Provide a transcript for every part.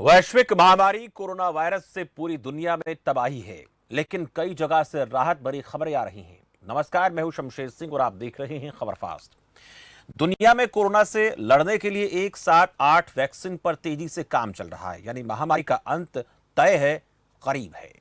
वैश्विक महामारी corona virus से पूरी दुनिया में तबाही है, लेकिन कई जगह से राहत भरी खबरें आ रही हैं। नमस्कार, मैं हूं शमशेर सिंह और आप देख रहे हैं खबर फास्ट। दुनिया में कोरोना से लड़ने के लिए एक साथ 8 वैक्सीन पर तेजी से काम चल रहा है, यानी महामारी का अंत तय है, करीब है।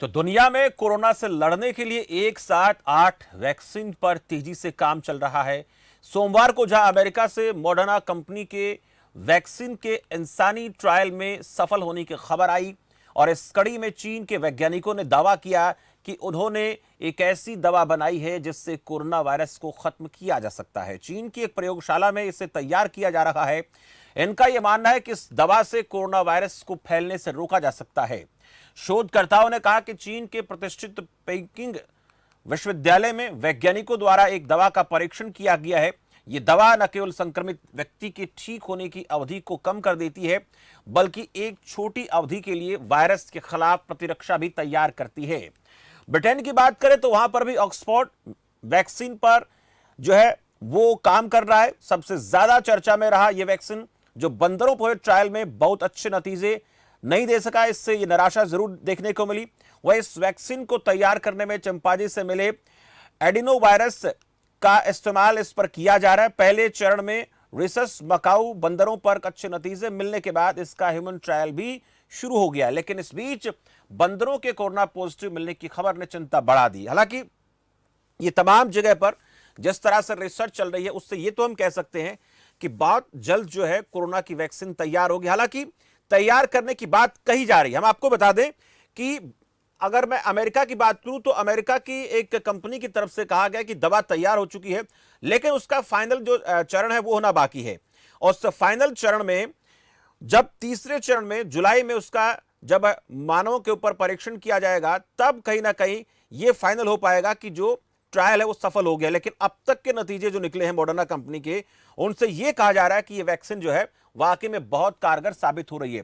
तो दुनिया में कोरोना से लड़ने के लिए एक साथ 8 वैक्सीन पर तेजी से काम चल रहा है। सोमवार को जहां अमेरिका से मॉडर्ना कंपनी के वैक्सीन के इंसानी ट्रायल में सफल होने की खबर आई और इस कड़ी में चीन के वैज्ञानिकों ने दावा किया कि उन्होंने एक ऐसी दवा बनाई है जिससे कोरोना वायरस को खत्म किया जा सकता है। चीन की एक प्रयोगशाला में इसे तैयार किया जा रहा है। इनका यह मानना है कि इस दवा से कोरोना वायरस को फैलने से रोका जा सकता है। शोधकर्ताओं ने कहा कि चीन के प्रतिष्ठित पेकिंग विश्वविद्यालय में वैज्ञानिकों द्वारा एक दवा का परीक्षण किया गया है। यह दवा न केवल संक्रमित व्यक्ति के ठीक होने की अवधि को कम कर देती है, बल्कि एक छोटी अवधि के लिए वायरस के खिलाफ प्रतिरक्षा भी तैयार करती है। ब्रिटेन की बात करें तो वहां पर भी ऑक्सफोर्ड वैक्सीन पर जो है वो काम कर रहा है। सबसे ज्यादा चर्चा में रहा यह वैक्सीन, जो बंदरों पर ट्रायल में बहुत अच्छे नतीजे नहीं दे सका, इससे ये निराशा जरूर देखने को मिली। वह इस वैक्सीन को तैयार करने में चंपाजी से मिले एडिनो वायरस का इस्तेमाल इस पर किया जा रहा है। पहले चरण में रिसस मकाऊ बंदरों पर अच्छे नतीजे मिलने के बाद इसका ह्यूमन ट्रायल भी शुरू हो गया, लेकिन इस बीच बंदरों के कोरोना पॉजिटिव मिलने की खबर ने चिंता बढ़ा दी। हालांकि ये तमाम जगह पर जिस तरह से रिसर्च चल रही है, उससे ये तो हम कह सकते हैं कि बहुत जल्द जो है कोरोना की वैक्सीन तैयार होगी। हालांकि तैयार करने की बात कही जा रही है। हम आपको बता दें कि अगर मैं अमेरिका की बात करूं तो अमेरिका की एक कंपनी की तरफ से कहा गया कि दवा तैयार हो चुकी है, लेकिन उसका फाइनल जो चरण है वो होना बाकी है। और उस फाइनल चरण में जब तीसरे चरण में जुलाई में उसका जब मानवों के ऊपर परीक्षण किया जाएगा, तब कहीं ना कहीं यह फाइनल हो पाएगा कि जो ट्रायल है वो सफल हो गया। लेकिन अब तक के नतीजे जो निकले हैं मॉडर्ना कंपनी के, उनसे यह कहा जा रहा है कि यह वैक्सीन जो है वाकई में बहुत कारगर साबित हो रही है।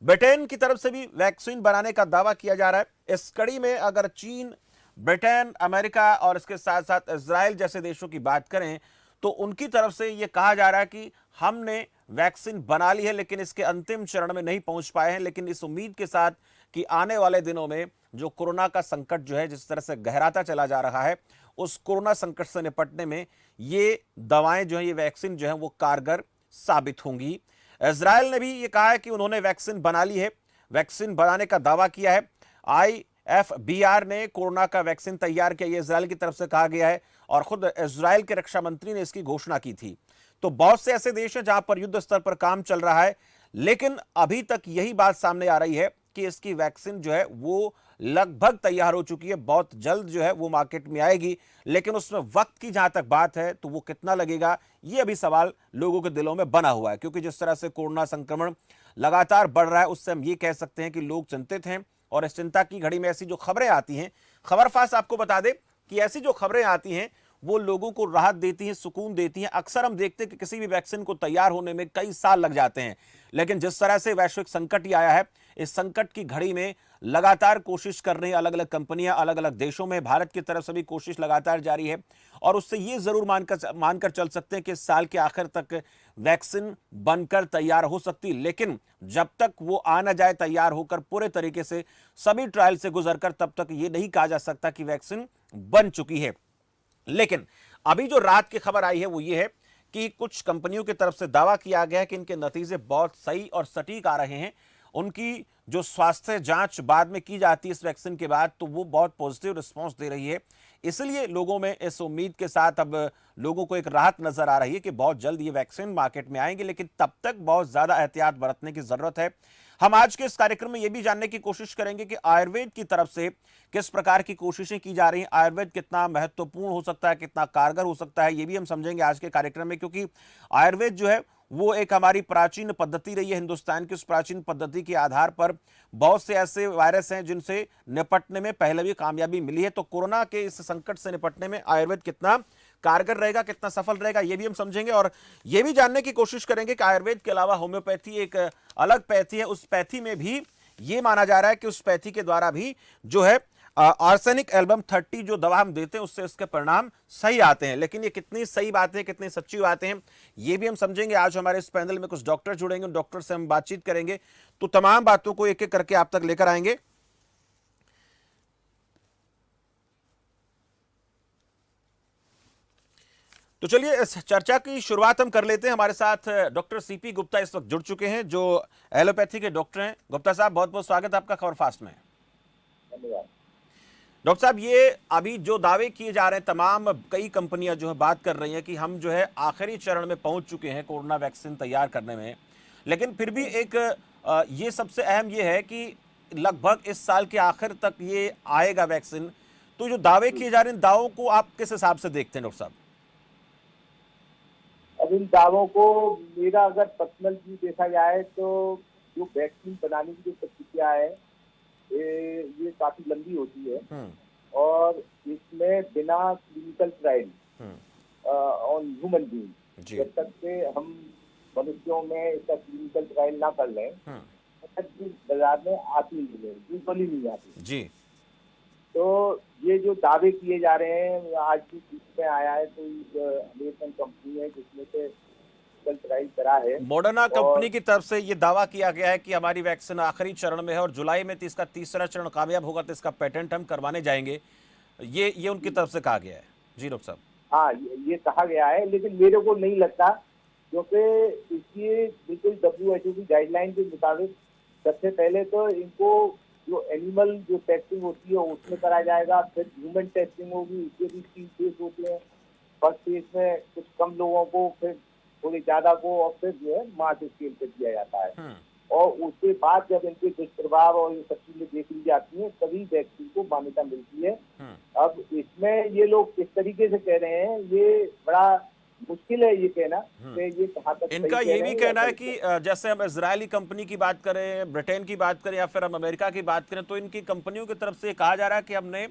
ब्रिटेन की तरफ से भी वैक्सीन बनाने का दावा किया जा रहा है। इस कड़ी में अगर चीन, ब्रिटेन, अमेरिका और इसके साथ साथ इजराइल जैसे देशों की बात करें तो उनकी तरफ से यह कहा जा रहा है कि हमने वैक्सीन बना ली है, लेकिन इसके अंतिम चरण में नहीं पहुंच पाए हैं। लेकिन इस उम्मीद के साथ कि आने वाले दिनों में जो कोरोना का संकट जो है जिस तरह से गहराता चला जा रहा है, उस कोरोना संकट से निपटने में ये दवाएं जो है, ये वैक्सीन जो है वो कारगर साबित होंगी। इजराइल ने भी ये कहा है कि उन्होंने वैक्सीन बना ली है, वैक्सीन बनाने का दावा किया है। IFBR ने कोरोना का वैक्सीन तैयार किया, ये इजराइल की तरफ से कहा गया है और खुद इजराइल के रक्षा मंत्री ने इसकी घोषणा की थी। तो बहुत से ऐसे देश हैं जहां पर युद्ध स्तर पर काम चल रहा है, लेकिन अभी तक यही बात सामने आ रही है कि इसकी वैक्सीन जो है वो लगभग तैयार हो चुकी है, बहुत जल्द जो है वो मार्केट में आएगी। लेकिन उसमें वक्त की जहां तक बात है तो वो कितना लगेगा, ये अभी सवाल लोगों के दिलों में बना हुआ है। क्योंकि जिस तरह से कोरोना संक्रमण लगातार बढ़ रहा है, उससे हम ये कह सकते हैं कि लोग चिंतित हैं। और इस चिंता की घड़ी में ऐसी जो खबरें आती हैं, खबर फास्ट आपको बता दे कि ऐसी जो खबरें आती हैं वो लोगों को राहत देती हैं, सुकून देती हैं। अक्सर हम देखते हैं कि किसी भी वैक्सीन को तैयार होने में कई साल लग जाते हैं, लेकिन जिस तरह से वैश्विक संकट ही आया है, इस संकट की घड़ी में लगातार कोशिश कर रही हैं अलग अलग कंपनियां, अलग अलग देशों में। भारत की तरफ से भी कोशिश लगातार जारी है और उससे ये जरूर मानकर चल सकते हैं कि इस साल के आखिर तक वैक्सीन बनकर तैयार हो सकती। लेकिन जब तक वो आ ना जाए तैयार होकर पूरे तरीके से सभी ट्रायल से गुजरकर, तब तक ये नहीं कहा जा सकता कि वैक्सीन बन चुकी है। लेकिन अभी जो रात की खबर आई है वो ये है कि कुछ कंपनियों की तरफ से दावा किया गया है कि इनके नतीजे बहुत सही और सटीक आ रहे हैं। उनकी जो स्वास्थ्य जांच बाद में की जाती है इस वैक्सीन के बाद, तो वो बहुत पॉजिटिव रिस्पांस दे रही है। इसलिए लोगों में इस उम्मीद के साथ अब लोगों को एक राहत नजर आ रही है कि बहुत जल्द ये वैक्सीन मार्केट में आएंगे। लेकिन तब तक बहुत ज्यादा एहतियात बरतने की जरूरत है। हम आज के इस कार्यक्रम में यह भी जानने की कोशिश करेंगे कि आयुर्वेद की तरफ से किस प्रकार की कोशिशें की जा रही हैं, आयुर्वेद कितना महत्वपूर्ण हो सकता है, कितना कारगर हो सकता है, ये भी हम समझेंगे आज के कार्यक्रम में। क्योंकि आयुर्वेद जो है वो एक हमारी प्राचीन पद्धति रही है हिंदुस्तान की। उस प्राचीन पद्धति के आधार पर बहुत से ऐसे वायरस हैं जिनसे निपटने में पहले भी कामयाबी मिली है। तो कोरोना के इस संकट से निपटने में आयुर्वेद कितना कारगर रहेगा, कितना सफल रहेगा, ये भी हम समझेंगे और ये भी जानने की कोशिश करेंगे कि आयुर्वेद के अलावा होम्योपैथी एक अलग पैथी है। उस पैथी में भी ये माना जा रहा है कि उस पैथी के द्वारा भी जो है आर्सेनिक एल्बम 30 जो दवा हम देते हैं उससे उसके परिणाम सही आते हैं। लेकिन ये कितनी सही बातें हैं, कितनी सच्ची बातें हैं, ये भी हम समझेंगे। आज हमारे इस पैनल में कुछ डॉक्टर जुड़ेंगे, डॉक्टर से हम बातचीत करेंगे, तो तमाम बातों को एक एक करके आप तक लेकर आएंगे। तो चलिए इस चर्चा की शुरुआत हम कर लेते हैं। हमारे साथ डॉक्टर सीपी गुप्ता इस वक्त जुड़ चुके हैं, जो एलोपैथी के डॉक्टर हैं। गुप्ता साहब, बहुत बहुत स्वागत है आपका खबरफास्ट में। धन्यवाद। डॉक्टर साहब, ये अभी जो दावे किए जा रहे हैं, तमाम कई कंपनियां जो है बात कर रही हैं कि हम जो है आखिरी चरण में पहुंच चुके हैं कोरोना वैक्सीन तैयार करने में, लेकिन फिर भी एक ये सबसे अहम ये है कि लगभग इस साल के आखिर तक ये आएगा वैक्सीन। तो जो दावे किए जा रहे हैं, दावों को आप किस हिसाब से देखते हैं डॉक्टर साहब? अब इन दावों को मेरा अगर पर्सनल व्यू देखा जाए तो जो वैक्सीन बनाने की जो प्रक्रिया है ये काफी लंबी होती है और इसमें बिना clinical trial on human being, जब तक से हम मनुष्यों में इसका क्लिनिकल ट्रायल ना कर लें तब तक बाजार में आती नहीं है, यूजुअली नहीं आती जी। तो ये जो दावे किए जा रहे हैं, आज भी बीच में आया है तो अमेरिकन कंपनी है जिसमें से ट्रायल करा है, मॉडर्ना कंपनी की तरफ से ये दावा किया गया है कि हमारी वैक्सीन आखिरी चरण में है और जुलाई में इसका तीसरा चरण कामयाब होगा तो इसका पेटेंट हम करवाने जाएंगे। ये उनकी तरफ से कहा गया है। जी डॉक्टर साहब। हाँ, ये कहा गया है, लेकिन मेरे को नहीं लगता, क्योंकि इसकी बिल्कुल WHO की गाइडलाइन के मुताबिक सबसे पहले तो इनको जो एनिमल जो टेस्टिंग होती है उसमें करा जाएगा, फिर ह्यूमन टेस्टिंग होगी, उसके भी 3 फेज होते हैं। फर्स्ट फेज में कुछ कम लोगों को, फिर थोड़ी ज्यादा को, और फिर जो है मास स्केल पे दिया जाता है। और उसके बाद जब इनके दुष्प्रभाव और ये सब चीजें देख ली जाती हैं तभी वैक्सीन को मान्यता मिलती है। अब इसमें ये लोग किस तरीके से कह रहे हैं, ये बड़ा मुश्किल है ये कहना कि ये कहाँ तक इनका ये भी कहना है कि जैसे हम इजरायली कंपनी की बात करें, ब्रिटेन की बात करें या फिर हम अमेरिका की बात करें, तो इनकी कंपनियों की तरफ से कहा जा रहा है कि हमने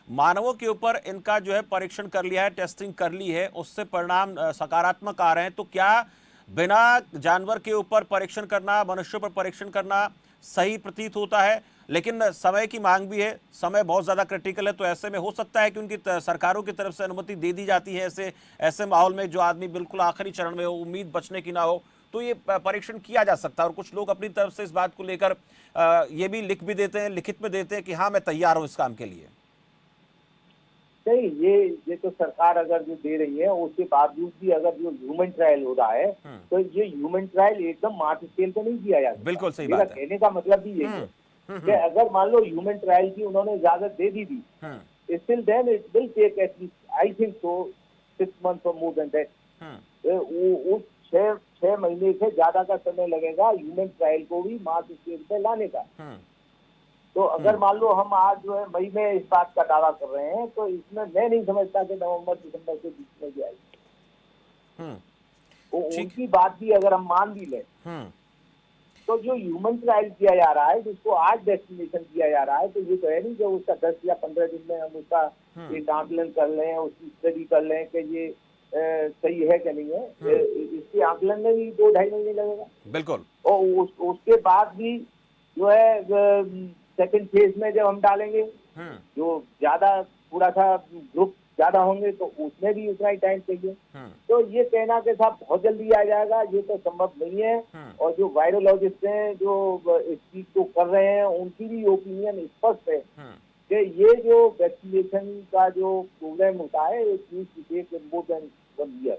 मानवों के ऊपर इनका जो है परीक्षण कर लिया है, टेस्टिंग कर ली है, उससे परिणाम सकारात्मक आ रहे हैं। तो क्या बिना जानवर के ऊपर परीक्षण करना, मनुष्यों पर परीक्षण करना सही प्रतीत होता है? लेकिन समय की मांग भी है, समय बहुत ज़्यादा क्रिटिकल है, तो ऐसे में हो सकता है कि उनकी सरकारों की तरफ से अनुमति दे दी जाती है ऐसे माहौल में जो आदमी बिल्कुल आखिरी चरण में हो, उम्मीद बचने की ना हो, तो ये परीक्षण किया जा सकता है। और कुछ लोग अपनी तरफ से इस बात को लेकर ये भी लिख भी देते हैं, लिखित में देते हैं कि हाँ मैं तैयार हूँ इस काम के लिए। नहीं, ये तो सरकार अगर जो दे रही है उसके बावजूद भी अगर जो ह्यूमन ट्रायल हो रहा है तो ये ह्यूमन ट्रायल एकदम मार्च स्केल पे नहीं किया जाता। बिल्कुल सही बात है। कहने का मतलब भी यही है कि अगर मान लो ह्यूमन ट्रायल की उन्होंने इजाजत दे दी थी, still then it will take at least I think so 6 months और मोर देन दैट। वो 6 महीने से ज्यादा का समय लगेगा ह्यूमन ट्रायल को भी मार्च स्केल पे लाने का। तो अगर मान लो हम आज जो है मई में इस बात का दावा कर रहे हैं तो इसमें मैं नहीं समझता कि नवंबर दिसंबर के बीच में भी आएगी। तो उनकी बात भी अगर हम मान भी लें तो जो ह्यूमन ट्रायल किया जा रहा है, जिसको आज वैक्सीनेशन किया जा रहा है, तो ये तो है नहीं कि उसका 10 या 15 दिन में हम उसका एक आकलन कर लें, उसकी स्टडी कर लें कि ये सही है कि नहीं है। इसके आकलन में भी 2-2.5 महीने लगेगा। बिल्कुल। और उसके बाद भी जो है सेकंड फेज में जब हम डालेंगे, जो ज्यादा थोड़ा सा ग्रुप ज्यादा होंगे तो उसमें भी उतना ही टाइम चाहिए। तो ये कहना के साथ बहुत जल्दी आ जाएगा, ये तो संभव नहीं है। और जो वायरोलॉजिस्ट हैं जो इस चीज को कर रहे हैं, उनकी भी ओपिनियन स्पष्ट है कि ये जो वैक्सीनेशन का जो प्रोग्राम होता है it needs to take more than 1 year।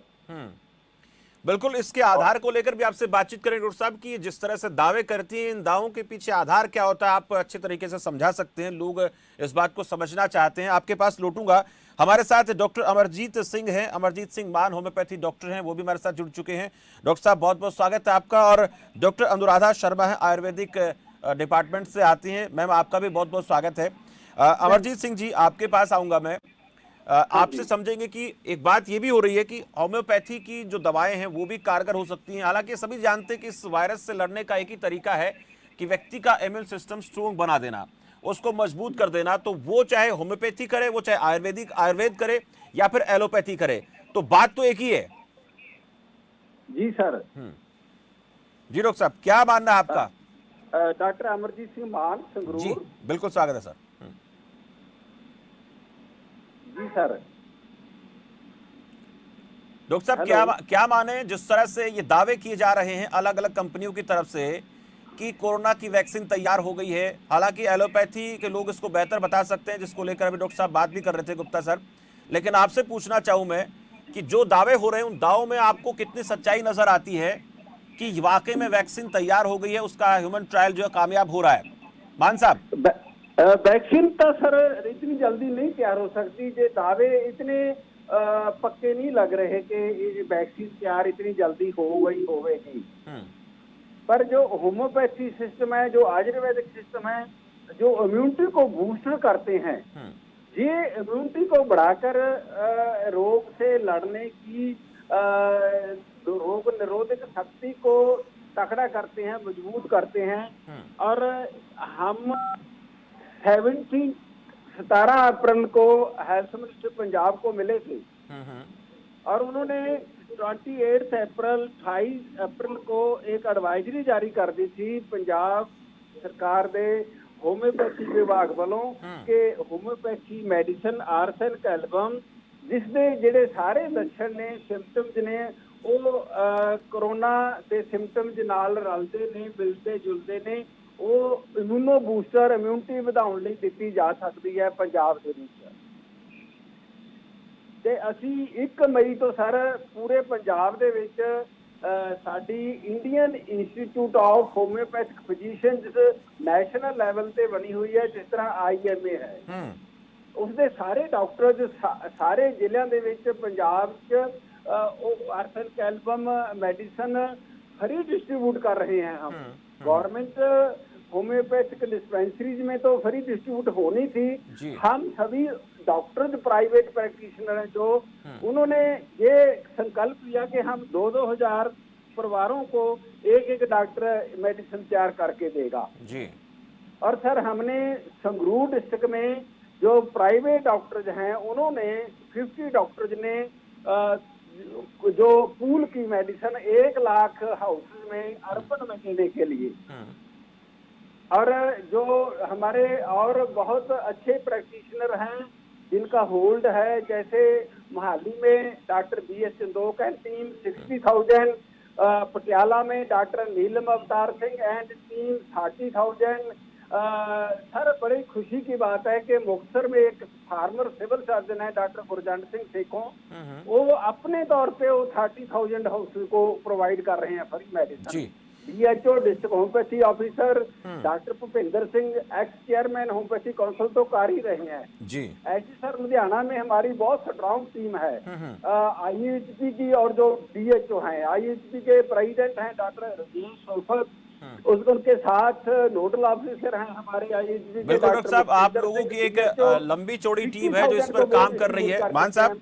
बिल्कुल, इसके आधार को लेकर भी आपसे बातचीत करें डॉक्टर साहब कि जिस तरह से दावे करती हैं, इन दावों के पीछे आधार क्या होता है, आप अच्छे तरीके से समझा सकते हैं, लोग इस बात को समझना चाहते हैं। आपके पास लौटूंगा। हमारे साथ डॉक्टर अमरजीत सिंह हैं, अमरजीत सिंह मान होम्योपैथी डॉक्टर हैं, वो भी हमारे साथ जुड़ चुके हैं। डॉक्टर साहब, बहुत बहुत स्वागत है आपका। और डॉक्टर अनुराधा शर्मा है, आयुर्वेदिक डिपार्टमेंट से आती हैं, मैम आपका भी बहुत बहुत स्वागत है। अमरजीत सिंह जी, आपके पास आऊंगा मैं। आपसे समझेंगे कि एक बात ये भी हो रही है कि होम्योपैथी की जो दवाएं हैं वो भी कारगर हो सकती हैं। हालांकि सभी जानते हैं कि इस वायरस से लड़ने का एक ही तरीका है कि व्यक्ति का इम्यून सिस्टम स्ट्रोंग बना देना, उसको मजबूत कर देना। तो वो चाहे होम्योपैथी करे, वो चाहे आयुर्वेद करे या फिर एलोपैथी करे, तो बात तो एक ही है। जी सर। जी डॉक्टर साहब, क्या मानना है आपका? डॉक्टर अमरजीत सिंह मान, जी संगरूर। बिल्कुल स्वागत है सर। जी सर। डॉक्टर साहब, हेलो। क्या माने जिस तरह से ये दावे किए जा रहे हैं अलग अलग कंपनियों की तरफ से कि कोरोना की वैक्सीन तैयार हो गई है। हालांकि एलोपैथी के लोग इसको बेहतर बता सकते हैं, जिसको लेकर अभी डॉक्टर साहब बात भी कर रहे थे गुप्ता सर। लेकिन आपसे पूछना चाहूं मैं कि जो दावे हो रहे हैं उन दावों में आपको कितनी सच्चाई नजर आती है कि वाकई में वैक्सीन तैयार हो गई है, उसका ह्यूमन ट्रायल जो है कामयाब हो रहा है? मान साहब। वैक्सीन तो सर इतनी जल्दी नहीं तैयार हो सकती। ये दावे इतने पक्के नहीं लग रहे कि ये वैक्सीन तैयार इतनी जल्दी हो गई होगी। पर जो होम्योपैथी सिस्टम है, जो आयुर्वेदिक सिस्टम है, जो इम्यूनिटी को बूस्टर करते हैं, ये इम्यूनिटी को बढ़ाकर रोग से लड़ने की, रोग निरोधक शक्ति को तकड़ा करते हैं, मजबूत करते हैं। और हम 17 अप्रैल को हेल्थ मिनिस्टर पंजाब को मिले थे और उन्होंने 28 अप्रैल 28 अप्रैल को एक एडवाइजरी जारी कर दी थी पंजाब सरकार दे होम्योपैथी विभाग वालों के होम्योपैथी मेडिसिन आरसेनिक एल्बम, जिसने ਜਿਹੜੇ ਸਾਰੇ ਲੱਛਣ ਨੇ, ਸਿੰਪਟਮਸ ਨੇ, ਉਹ ਕੋਰੋਨਾ ਦੇ ਸਿੰਪਟਮਸ ਨਾਲ ਰਲਦੇ ਨੇ, ਮਿਲਦੇ ਜੁਲਦੇ ਨੇ। ਉਹ ਇਮਿਊਨੋ ਬੂਸਟਰ ਇਮਿਊਨਿਟੀ ਵਧਾਉਣ ਲਈ ਦਿੱਤੀ ਜਾ ਸਕਦੀ ਹੈ ਪੰਜਾਬ ਦੇ ਵਿੱਚ। ਤੇ ਅਸੀਂ 1 ਮਈ ਤੋਂ ਸਰ ਪੂਰੇ ਪੰਜਾਬ ਦੇ ਵਿੱਚ ਸਾਡੀ Indian Institute of homoeopathic physicians national level ਤੇ ਬਣੀ ਹੋਈ ਹੈ, ਜਿਸ ਤਰ੍ਹਾਂ IMA ਹੈ। ਉਸਦੇ ਸਾਰੇ ਡਾਕਟਰ ਸਾਰੇ ਜ਼ਿਲ੍ਹਿਆਂ ਦੇ ਵਿੱਚ ਪੰਜਾਬ 'ਚ ਉਹ ਆਰਸੈनिक एल्बम मेडिसिन फ्री डिस्ट्रीब्यूट कर रहे हैं हम। गवर्नमेंट होम्योपैथिक डिस्पेंसरीज में तो फ्री डिस्ट्रीब्यूट होनी थी। हम सभी डॉक्टर प्राइवेट प्रैक्टिशनर हैं जो उन्होंने ये संकल्प लिया कि हम 2-2 हजार परिवारों को एक डॉक्टर मेडिसिन तैयार करके देगा जी। और सर हमने संगरूर डिस्ट्रिक्ट में जो प्राइवेट डॉक्टर्स हैं उन्होंने 50 डॉक्टर्स ने जो पूल की मेडिसिन 1 लाख हाउसेज में अर्बन में देने के लिए, और जो हमारे और बहुत अच्छे प्रैक्टिशनर हैं जिनका होल्ड है, जैसे मोहाली में doctor BS Chandok and team 60,000, Patiala में doctor Neelam Avtar Singh and team 30,000। Sir बड़ी खुशी की बात है कि मुक्तसर में एक फार्मर सिविल सर्जन है डॉक्टर गुरजंट सिंह सेखों, वो अपने तौर पे वो 30,000 हाउस को प्रोवाइड कर रहे हैं free medicine. DHO district homeopathy officer doctor Bhupinder Singh x chairman homeopathy council तो कर ही रहे हैं जी। ऐसी सर लुधियाना में हमारी बहुत स्ट्रॉन्ग टीम है IHP की, और जो DHO हैं IHP के प्रेसिडेंट हैं डॉक्टर राजेश सुल्फत, उनके साथ नोडल ऑफिसर हैं हमारे IHP के। बिल्कुल डॉक्टर साहब, आप लोगों की एक लंबी चौड़ी टीम है जो इस पर काम कर रही है। मान साहब,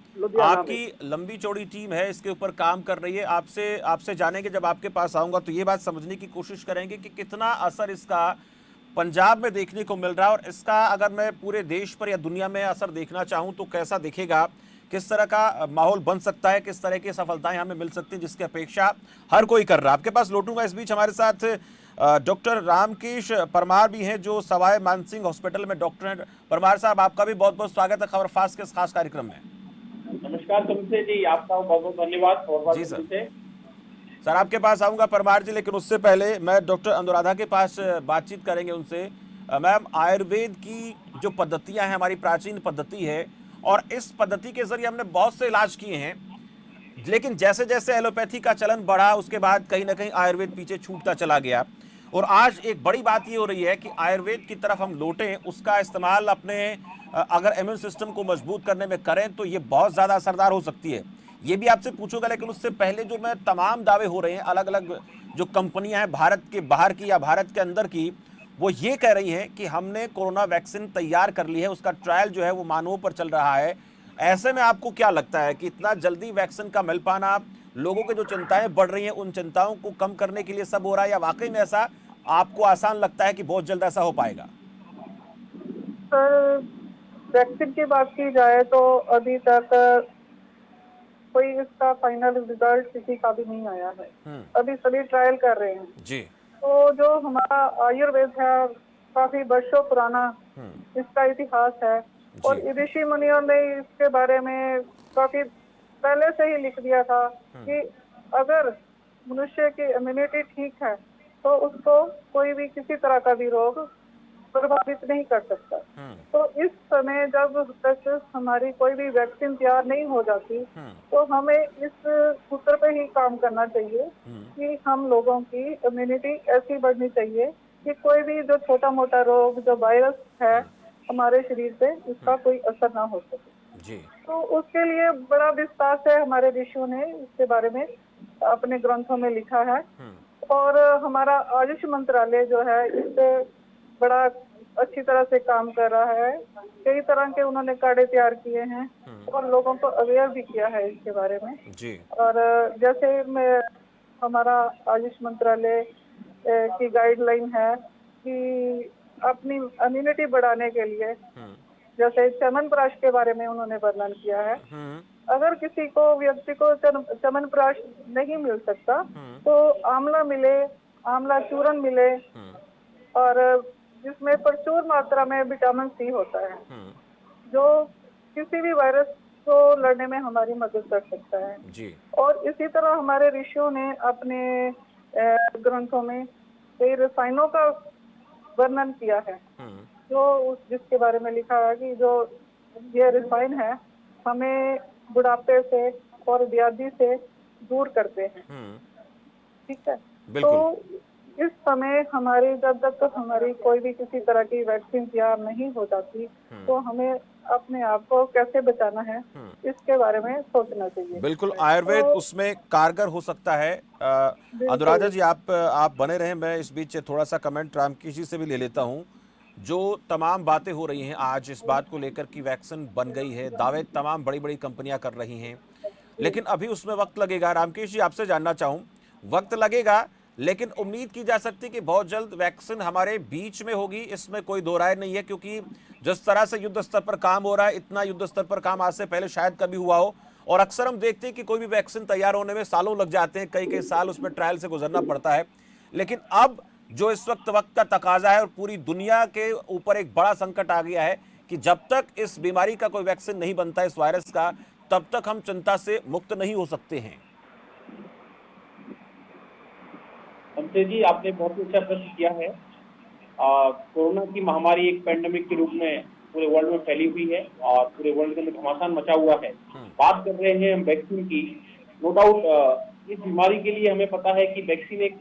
आपकी लंबी चौड़ी टीम है, इसके ऊपर काम कर रही है। आपसे जानेंगे, जब आपके पास आऊंगा तो ये बात समझने की कोशिश करेंगे कि कितना असर इसका पंजाब में देखने को मिल रहा है, और इसका अगर मैं पूरे देश पर या दुनिया में असर देखना चाहूं तो कैसा दिखेगा, किस तरह का माहौल बन सकता है, किस तरह की सफलताएं हमें मिल सकती हैं जिसकी अपेक्षा हर कोई कर रहा है। आपके पास लौटूंगा। इस बीच हमारे साथ डॉक्टर रामकेश परमार भी हैं जो सवाई मानसिंह हॉस्पिटल में डॉक्टर हैं। परमार साहब, आपका भी बहुत बहुत स्वागत है खबर फास्ट के इस खास कार्यक्रम में। नमस्कार तुमसे जी, आपका बहुत बहुत धन्यवाद। जी सर, आपके पास आऊंगा परमार जी, लेकिन उससे पहले मैं डॉक्टर अनुराधा के पास बातचीत करेंगे उनसे। मैम, आयुर्वेद की जो पद्धतियां हैं हमारी प्राचीन पद्धति है, और इस पद्धति के जरिए हमने बहुत से इलाज किए हैं, लेकिन जैसे जैसे एलोपैथी का चलन बढ़ा उसके बाद कहीं ना कहीं आयुर्वेद पीछे छूटता चला गया, और आज एक बड़ी बात ये हो रही है कि आयुर्वेद की तरफ हम लौटें, उसका इस्तेमाल अपने अगर इम्यून सिस्टम को मजबूत करने में करें तो ये बहुत ज़्यादा असरदार हो सकती है। ये भी आपसे पूछूंगा, लेकिन उससे पहले जो मैं तमाम दावे हो रहे हैं अलग अलग जो कंपनियां हैं भारत के बाहर की या भारत के अंदर की, वो ये कह रही हैं कि हमने कोरोना वैक्सीन तैयार कर ली है, उसका ट्रायल जो है वो मानवों पर चल रहा है। ऐसे में आपको क्या लगता है कि इतना जल्दी वैक्सीन का मिल पाना, लोगों की जो चिंताएं बढ़ रही हैं उन चिंताओं को कम करने के लिए सब हो रहा है, या वाकई में ऐसा आपको आसान लगता है कि बहुत जल्द ऐसा हो पाएगा? सर, वैक्सीन की बात की जाए तो अभी तक कोई इसका फाइनल रिजल्ट किसी का भी नहीं आया है। अभी सभी ट्रायल कर रहे हैं। जी। तो जो हमारा आयुर्वेद है काफी वर्षों पुराना इसका इतिहास है, और जी। ऋषि मुनियों ने इसके बारे में काफी पहले से ही लिख दिया था कि अगर मनुष्य की इम्यूनिटी ठीक है तो उसको कोई भी किसी तरह का भी रोग प्रभावित नहीं कर सकता। तो इस समय जब तक हमारी कोई भी वैक्सीन तैयार नहीं हो जाती तो हमें इस सूत्र पे ही काम करना चाहिए कि हम लोगों की इम्यूनिटी ऐसी बढ़नी चाहिए कि कोई भी जो छोटा मोटा रोग, जो वायरस है हमारे शरीर पे, इसका कोई असर ना हो सके। जी। तो उसके लिए बड़ा विस्तार से हमारे ऋषियों ने इसके बारे में अपने ग्रंथों में लिखा है, और हमारा आयुष मंत्रालय जो है इस पे बड़ा अच्छी तरह से काम कर रहा है। कई तरह के उन्होंने काढ़े तैयार किए हैं और लोगों को अवेयर भी किया है इसके बारे में। जी। और जैसे मैं हमारा आयुष मंत्रालय की गाइडलाइन है कि अपनी इम्यूनिटी बढ़ाने के लिए जैसे च्यवनप्राश के बारे में उन्होंने वर्णन किया है। अगर किसी को व्यक्ति को च्यवनप्राश नहीं मिल सकता तो आंवला मिले, आंवला चूर्ण मिले, और जिसमें प्रचुर मात्रा में विटामिन सी होता है जो किसी भी वायरस को लड़ने में हमारी मदद कर सकता है। जी। और इसी तरह हमारे ऋषियों ने अपने ग्रंथों में कई रसायनों का वर्णन किया है जो जिसके बारे में लिखा है कि जो ये रसायन है हमें बुढ़ापे से और व्याधि से दूर करते हैं। ठीक है। बिल्कुल। तो इस समय हमारी जब तक हमारी कोई भी किसी तरह की वैक्सीन तैयार नहीं हो जाती तो हमें अपने आप को कैसे बचाना है इसके बारे में सोचना चाहिए। बिल्कुल, आयुर्वेद तो उसमें कारगर हो सकता है। अनुराधा जी, आप बने रहें, मैं इस बीच थोड़ा सा कमेंट रामकेश जी से भी ले लेता हूँ। जो तमाम बातें हो रही हैं आज इस बात को लेकर कि वैक्सीन बन गई है, दावे तमाम बड़ी बड़ी कंपनियां कर रही हैं, लेकिन अभी उसमें वक्त लगेगा। रामकेश जी, आपसे जानना चाहूँ, वक्त लगेगा लेकिन उम्मीद की जा सकती है कि बहुत जल्द वैक्सीन हमारे बीच में होगी, इसमें कोई दो राय नहीं है, क्योंकि जिस तरह से युद्ध स्तर पर काम हो रहा है, इतना युद्ध स्तर पर काम आज से पहले शायद कभी हुआ हो। और अक्सर हम देखते हैं कि कोई भी वैक्सीन तैयार होने में सालों लग जाते हैं, कई कई साल उसमें ट्रायल से गुजरना पड़ता है। लेकिन अब जो इस वक्त का तकाजा है और पूरी दुनिया के ऊपर एक बड़ा संकट आ गया है कि जब तक इस बीमारी का कोई वैक्सीन नहीं बनता, इस वायरस का, तब तक हम चिंता से मुक्त नहीं हो सकते हैं। हमसे जी, आपने बहुत ही अच्छा प्रश्न किया है। कोरोना की महामारी एक पैंडेमिक के रूप में पूरे वर्ल्ड में फैली हुई है और पूरे वर्ल्ड के अंदर घमासान मचा हुआ है। बात कर रहे हैं हम वैक्सीन की। नो डाउट इस बीमारी के लिए हमें पता है कि वैक्सीन एक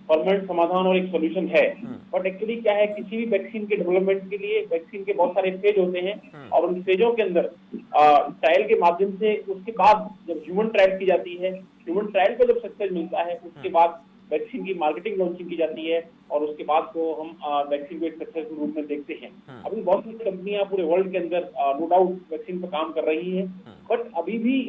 परमानेंट समाधान और एक सोल्यूशन है। बट एक्चुअली क्या है, किसी भी वैक्सीन के डेवलपमेंट के लिए वैक्सीन के बहुत सारे फेज होते हैं और उन फेजों के अंदर ट्रायल के माध्यम से उसके बाद जब ह्यूमन ट्रायल की जाती है, ह्यूमन ट्रायल पे जब सक्सेस मिलता है, उसके बाद वैक्सीन की मार्केटिंग लॉन्चिंग की जाती है और उसके बाद को हम वैक्सीन को एक सक्सेसफुल रूप में देखते हैं। अभी बहुत सी कंपनियां पूरे वर्ल्ड के अंदर नो डाउट वैक्सीन पर काम कर रही हैं, बट अभी भी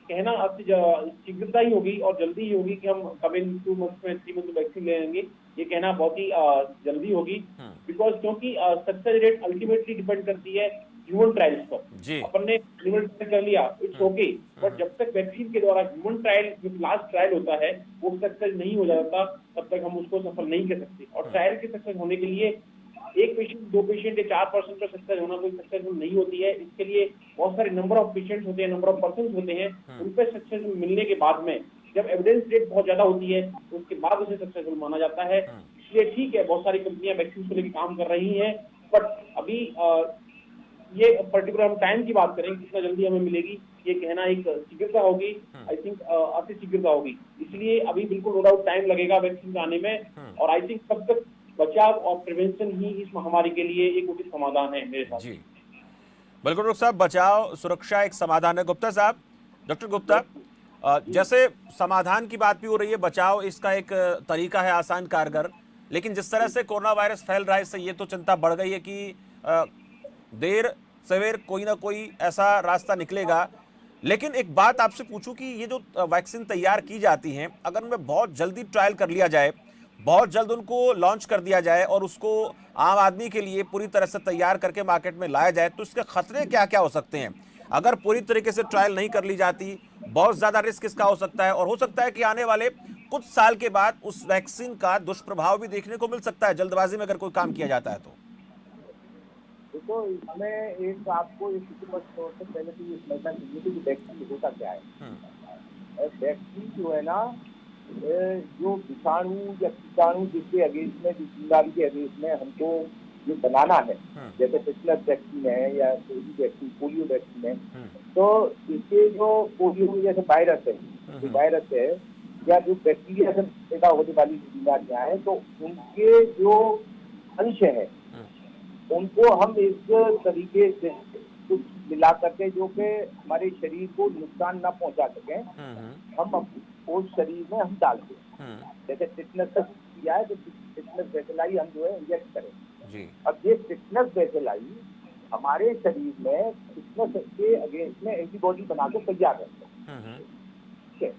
कहना शीघ्रता ही होगी और जल्दी ही होगी कि हम कमिंग 2 मंथ्स में 3 मंथ में वैक्सीन ले लेंगे, ये कहना बहुत ही जल्दी होगी। बिकॉज क्योंकि सक्सेस रेट अल्टीमेटली डिपेंड करती है ह्यूमन ट्रायल्स पर। अपन ने एनिमल ट्रायल कर लिया, इट्स ओके, बट जब तक वैक्सीन के द्वारा ह्यूमन ट्रायल जो लास्ट ट्रायल होता है वो सक्सेस नहीं हो जाता, तब तक हम उसको सफल नहीं कर सकते। और ट्रायल के सक्सेस होने के लिए 1 पेशेंट, 2 पेशेंट या 4% पर सक्सेस होना कोई सक्सेसफुल नहीं होती है। इसके लिए बहुत सारे नंबर ऑफ पेशेंट्स होते हैं, नंबर ऑफ पर्सन होते हैं, उन पर सक्सेस मिलने के बाद में जब एविडेंस रेट बहुत ज्यादा होती है तो उसके बाद उसे सक्सेसफुल माना जाता है। इसलिए ठीक है, बहुत सारी कंपनियां वैक्सीन को लेकर काम कर रही हैं, बट अभी ये पर्टिकुलर हम टाइम की बात करें कितना जल्दी हमें मिलेगी, ये कहना एक शीघ्रता होगी, आई थिंक अति शीघ्रता होगी। इसलिए अभी बिल्कुल नो डाउट टाइम लगेगा वैक्सीन का आने में, और आई थिंक तब तक बचाव और प्रिवेंशन ही इस महामारी के लिए एक उचित समाधान है मेरे साथ। जी बिल्कुल डॉक्टर साहब, बचाव सुरक्षा एक समाधान है। गुप्ता साहब, डॉक्टर गुप्ता, जैसे समाधान की बात भी हो रही है, बचाव इसका एक तरीका है आसान कारगर, लेकिन जिस तरह से कोरोना वायरस फैल रहा है इससे ये तो चिंता बढ़ गई है कि देर सवेर कोई ना कोई ऐसा रास्ता निकलेगा। लेकिन एक बात आपसे पूछूं कि ये जो वैक्सीन तैयार की जाती हैं, अगर उनमें बहुत जल्दी ट्रायल कर लिया जाए, बहुत जल्द उनको लॉन्च कर दिया जाए और उसको आम आदमी के लिए पूरी तरह से तैयार करके मार्केट में लाया जाए, तो इसके खतरे क्या क्या हो सकते हैं? अगर पूरी तरीके से ट्रायल नहीं कर ली जाती, बहुत ज्यादा रिस्क इसका हो सकता है, और हो सकता है कि आने वाले कुछ साल के बाद उस वैक्सीन का दुष्प्रभाव भी देखने को मिल सकता है, जल्दबाजी में अगर कोई काम किया जाता है तो। देखो, इसमें एक आपको एक स्पष्ट तौर से पहले तो ये समझना चाहिए कि वैक्सीन होता क्या है। वैक्सीन जो है ना, जो विषाणु या कीटाणु जिसके अगेंस्ट में, जिस बीमारी के अगेंस्ट में हमको जो बनाना है, जैसे टिटनस वैक्सीन है या कोई वैक्सीन, पोलियो वैक्सीन है, तो इसके जो पोलियो जैसे वायरस है, जो वायरस है या जो बैक्टीरिया से पैदा होने वाली बीमारियां हैं, तो उनके जो अंश है उनको हम इस तरीके से कुछ मिला करके जो कि हमारे शरीर को नुकसान ना पहुंचा सकें, हम उस शरीर में हम डालते हैं। जैसे टिटनस किया है तो टिटनस बैसिलाई हम जो है इंजेक्ट करें जी। अब ये टिटनस बैसिलाई हमारे शरीर में टिटनस के अगेंस्ट में एंटीबॉडी बना के तैयार रहता है, ठीक है।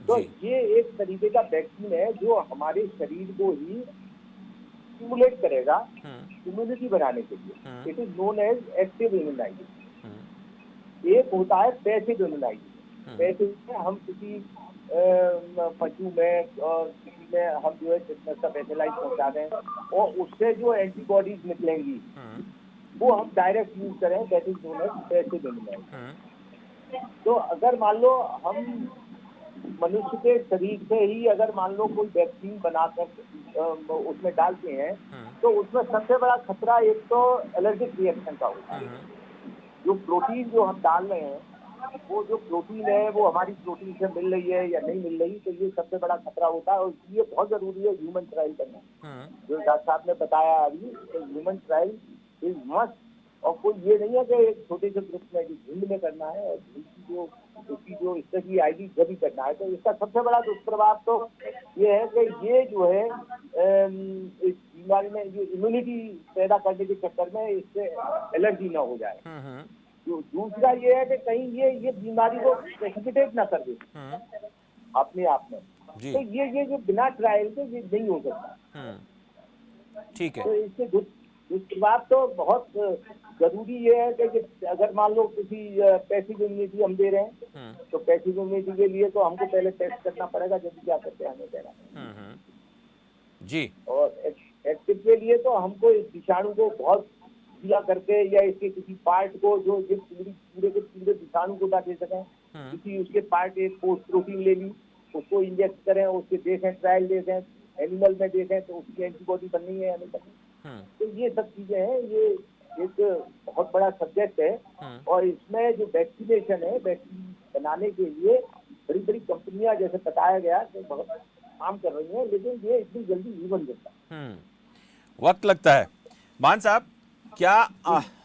तो ये एक तरीके का वैक्सीन है जो हमारे शरीर को ही स्टिमुलेट करेगा इम्यूनिटी बनाने के लिए। It is known as active immunization. एक होता है पैसिव इम्यूनाइजेशन। पैसिव में हम किसी पशु में और किसी में हम जो है टिटनस का बैसिलाई पहुंचा दें और उससे जो एंटीबॉडीज निकलेंगी वो हम डायरेक्ट यूज करें, that is known as passive immunization. तो अगर मान लो हम मनुष्य के शरीर से ही अगर मान लो कोई वैक्सीन बनाकर उसमें डालते हैं तो उसमें सबसे बड़ा खतरा एक तो एलर्जिक रिएक्शन का होता है। जो प्रोटीन जो हम डाल रहे हैं वो जो प्रोटीन है वो हमारी प्रोटीन से मिल रही है या नहीं मिल रही, तो ये सबसे बड़ा खतरा होता है। और इसलिए बहुत जरूरी है ह्यूमन ट्रायल करना। जो डॉक्टर साहब ने बताया अभी, ह्यूमन ट्रायल इज मस्ट। और कोई ये नहीं है कि एक छोटे से ग्रुप में झुंड में करना है और उसकी जो स्थिति आएगी जब भी करना है। तो इसका सबसे बड़ा दुष्प्रभाव तो ये है कि ये जो है इस बीमारी में जो इम्यूनिटी पैदा करने के चक्कर में इससे एलर्जी ना हो जाए। जो दूसरा ये है कि कहीं ये बीमारी को प्रेसिपिटेट ना कर दे अपने आप में। तो ये जो बिना ट्रायल के ये नहीं हो सकता, ठीक है। तो इससे दुष्प्रभाव तो बहुत जरूरी ये है कि अगर मान लो किसी पैसिव इम्यूनिटी हम दे रहे हैं तो पैसिव इम्यूनिटी के लिए तो हमको पहले टेस्ट करना पड़ेगा जब क्या करते हैं हमें देना जी। और एक्टिव के लिए तो हमको इस विषाणु को बहुत ढीला करके या इसके किसी पार्ट को जो पूरे के पूरे विषाणु को ना दे सकें, किसी उसके पार्ट एक पोस्ट प्रोटीन ले ली उसको इंजेक्ट करें, उसके देखें ट्रायल देखें, एनिमल में देखें तो उसकी एंटीबॉडी बननी है या नहीं बननी। तो ये सब चीजें हैं, ये एक बहुत बड़ा सब्जेक्ट है। और इसमें जो वैक्सीनेशन है, वैक्सीन बनाने के लिए बड़ी बड़ी कंपनियां जैसे बताया गया कि बहुत काम कर रही हैं, लेकिन ये इतनी जल्दी नहीं बन सकता, वक्त लगता है। मान साहब, क्या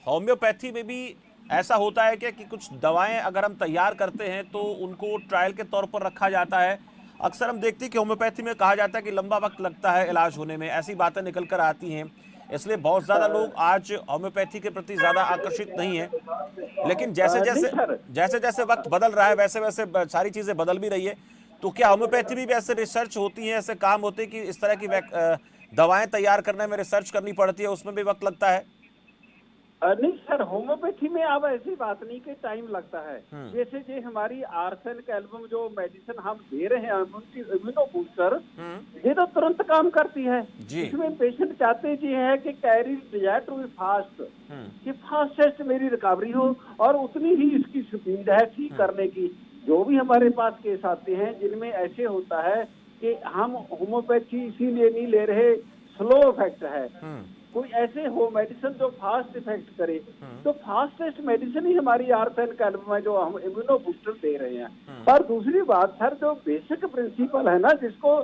होम्योपैथी में भी ऐसा होता है क्या कि कुछ दवाएं अगर हम तैयार करते हैं तो उनको ट्रायल के तौर पर रखा जाता है? अक्सर हम देखते हैं कि होम्योपैथी में कहा जाता है कि लंबा वक्त लगता है इलाज होने में, ऐसी बातें निकल कर आती हैं, इसलिए बहुत ज्यादा लोग आज होम्योपैथी के प्रति ज्यादा आकर्षित नहीं है। लेकिन जैसे जैसे वक्त बदल रहा है वैसे वैसे सारी चीजें बदल भी रही है, तो क्या होम्योपैथी में भी ऐसे रिसर्च होती है, ऐसे काम होते हैं कि इस तरह की दवाएं तैयार करने में रिसर्च करनी पड़ती है, उसमें भी वक्त लगता है? नहीं सर, होम्योपैथी में अब ऐसी बात नहीं कि टाइम लगता है। जैसे जो हमारी आर्सेनिक एल्बम जो मेडिसिन हम दे रहे हैं इम्यूनो बूस्टर, ये तो तुरंत काम करती है। इसमें पेशेंट चाहते जी है कि carry desire to be fast, कि फास्टेस्ट मेरी रिकवरी हो और उतनी ही इसकी स्पीड है ठीक करने की। जो भी हमारे पास केस आते हैं जिनमें ऐसे होता है कि हम होम्योपैथी इसीलिए नहीं ले रहे, स्लो इफेक्ट है, कोई ऐसे हो मेडिसिन जो फास्ट इफेक्ट करे, तो फास्टेस्ट मेडिसिन ही हमारी आर्सेनिक एल्बम है जो हम इम्यूनो बूस्टर दे रहे हैं। पर दूसरी बात सर, जो बेसिक प्रिंसिपल है ना जिसको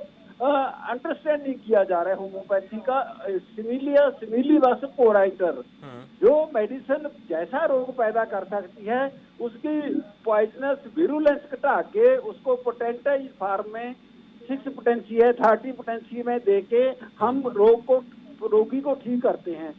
अंडरस्टैंड नहीं किया जा रहा है होम्योपैथी का, सिमिलियस कोराइटर, जो मेडिसिन जैसा रोग पैदा कर सकती है उसकी पॉइजनस विरुलेंस घटा के उसको पोटेंटाइज फॉर्म में 6 पोटेंसी है 30 पोटेंसी में देके हम रोगी को ठीक करते हैं।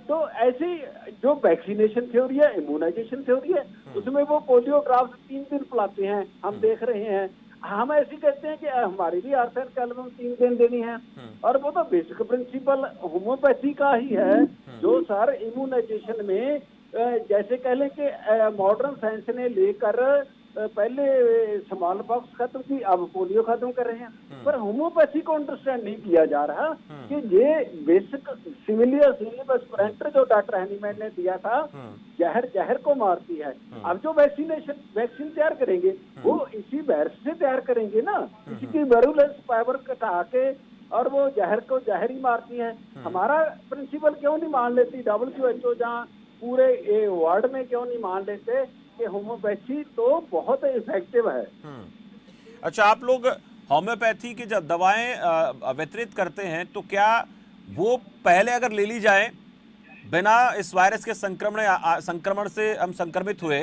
तो ऐसी जो वैक्सीनेशन थ्योरी है, इम्यूनाइजेशन थ्योरी है, उसमें वो पोलियो ड्रॉप्स 3 दिन पिलाते हैं, हम देख रहे हैं। हम ऐसे कहते हैं कि हमारी भी आर्सेनिक एल्बम 3 दिन देनी है, और वो तो बेसिक प्रिंसिपल होम्योपैथी का ही है जो सर इम्यूनाइजेशन में जैसे कह लें कि मॉडर्न साइंस ने लेकर पहले स्मॉल पॉक्स खत्म की, अब पोलियो खत्म कर रहे हैं, पर होम्योपैथी को अंडरस्टैंड नहीं किया जा रहा कि ये बेसिक सिविलियस प्रेंटर जो डॉक्टर हैनीमैन ने दिया था, जहर को मारती है। अब जो वैक्सीन तैयार करेंगे वो इसी वायरस से तैयार करेंगे ना, इसकी वायरुलेंस पावर घटा के, और वो जहर को जहर ही मारती है। हमारा प्रिंसिपल क्यों नहीं मान लेती WHO, जहाँ पूरे वर्ल्ड में क्यों नहीं मान लेते कि होम्योपैथी तो बहुत इफेक्टिव है। अच्छा, आप लोग होम्योपैथी की जब दवाएं वितरित करते हैं तो क्या वो पहले अगर ले ली जाए बिना इस वायरस के संक्रमण से हम संक्रमित हुए,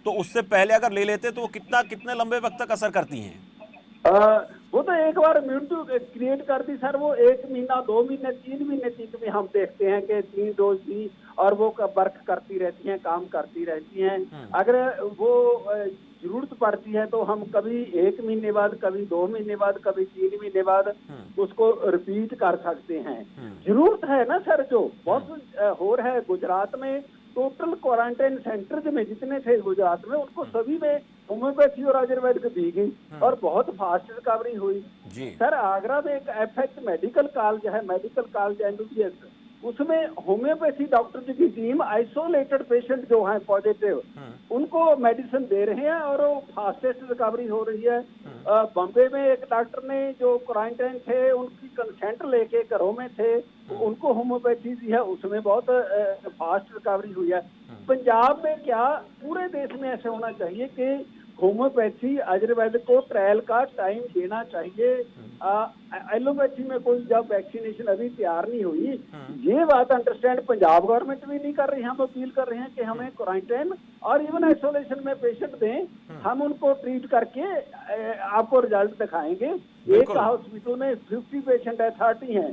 तो उससे पहले अगर ले लेते तो वो कितने लंबे वक्त तक असर करती हैं? वो तो एक बार इम्यूनिटी क्रिएट कर दी सर, वो 1 महीना 2 महीने 3 महीने तक भी हम देखते हैं कि 3 डोज दी और वो वर्क करती रहती हैं, काम करती रहती हैं। अगर वो जरूरत पड़ती है तो हम कभी 1 महीने बाद, कभी 2 महीने बाद, कभी 3 महीने बाद उसको रिपीट कर सकते हैं। जरूरत है ना सर, जो बहुत हो रहा है गुजरात में, टोटल क्वारंटाइन सेंटर्स में जितने थे गुजरात में, उनको सभी में होम्योपैथी और आयुर्वेद को दी गई और बहुत फास्ट रिकवरी हुई जी। सर, आगरा में एक एफेक्ट मेडिकल कॉलेज है, मेडिकल कॉलेज MBBS, उसमें होम्योपैथी डॉक्टर की टीम आइसोलेटेड पेशेंट जो हैं पॉजिटिव, उनको मेडिसिन दे रहे हैं और वो फास्टेस्ट रिकवरी हो रही है। बॉम्बे में एक डॉक्टर ने जो क्वारंटाइन थे, उनकी कंसेंट लेके घरों में थे, उनको होम्योपैथी दी है, उसमें बहुत फास्ट रिकवरी हुई है। पंजाब में क्या पूरे देश में ऐसे होना चाहिए कि होम्योपैथी आयुर्वेद को ट्रायल का टाइम देना चाहिए। एलोपैथी में कोई जब वैक्सीनेशन अभी तैयार नहीं हुई, ये बात अंडरस्टैंड पंजाब गवर्नमेंट भी नहीं कर रही। हम अपील कर रहे हैं कि हमें क्वारंटाइन और इवन आइसोलेशन में पेशेंट दें, हम उनको ट्रीट करके आपको रिजल्ट दिखाएंगे। एक हॉस्पिटल में 50 पेशेंट है, 30 हैं,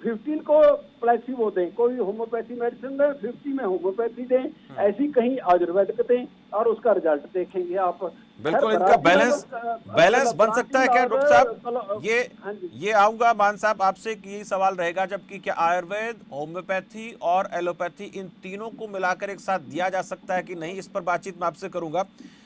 15 को प्लेसिबो दें, कोई होम्योपैथी मेडिसिन दें, 50 में होम्योपैथी दें, ऐसी कहीं आयुर्वेदिक दें और उसका रिजल्ट देखेंगे आप। बिल्कुल, इनका बैलेंस बन सकता है क्या डॉक्टर साहब? ये आऊंगा मान साहब आपसे कि यही सवाल रहेगा, जबकि क्या आयुर्वेद, होम्योपैथी और एलोपैथी इन तीनों को मिलाकर एक साथ दिया जा सकता है कि नहीं, इस पर बातचीत मैं आपसे करूंगा।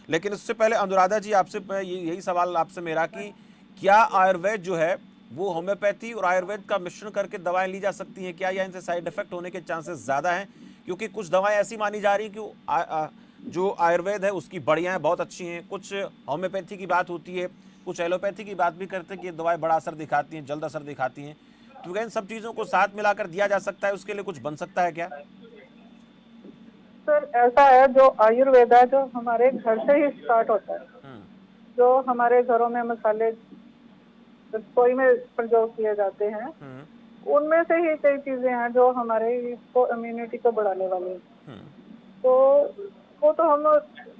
लेकिन उससे पहले अनुराधा जी, आपसे यही सवाल आपसे मेरा कि क्या आयुर्वेद जो है वो होम्योपैथी और आयुर्वेद का मिश्रण करके दवाएं ली जा सकती हैं क्या, या इनसे साइड इफेक्ट होने के चांसेस ज्यादा हैं? क्योंकि कुछ दवाएं ऐसी मानी जा रही हैं कि जो आयुर्वेद है उसकी बढ़िया है, बहुत अच्छी हैं, कुछ होम्योपैथी की बात होती है, कुछ एलोपैथी की बात भी करते हैं कि ये दवाएं बड़ा असर दिखाती हैं, जल्द असर दिखाती हैं। तो क्या इन सब चीज़ों को साथ मिलाकर दिया जा सकता है? उसके लिए कुछ बन सकता है क्या? सर ऐसा है, जो आयुर्वेद है जो हमारे घर से ही स्टार्ट होता है, जो हमारे घरों में मसाले रसोई में प्रयोग किए जाते हैं, उनमें से ही कई चीजें हैं जो हमारे इसको इम्यूनिटी को बढ़ाने वाली हैं। तो वो तो हम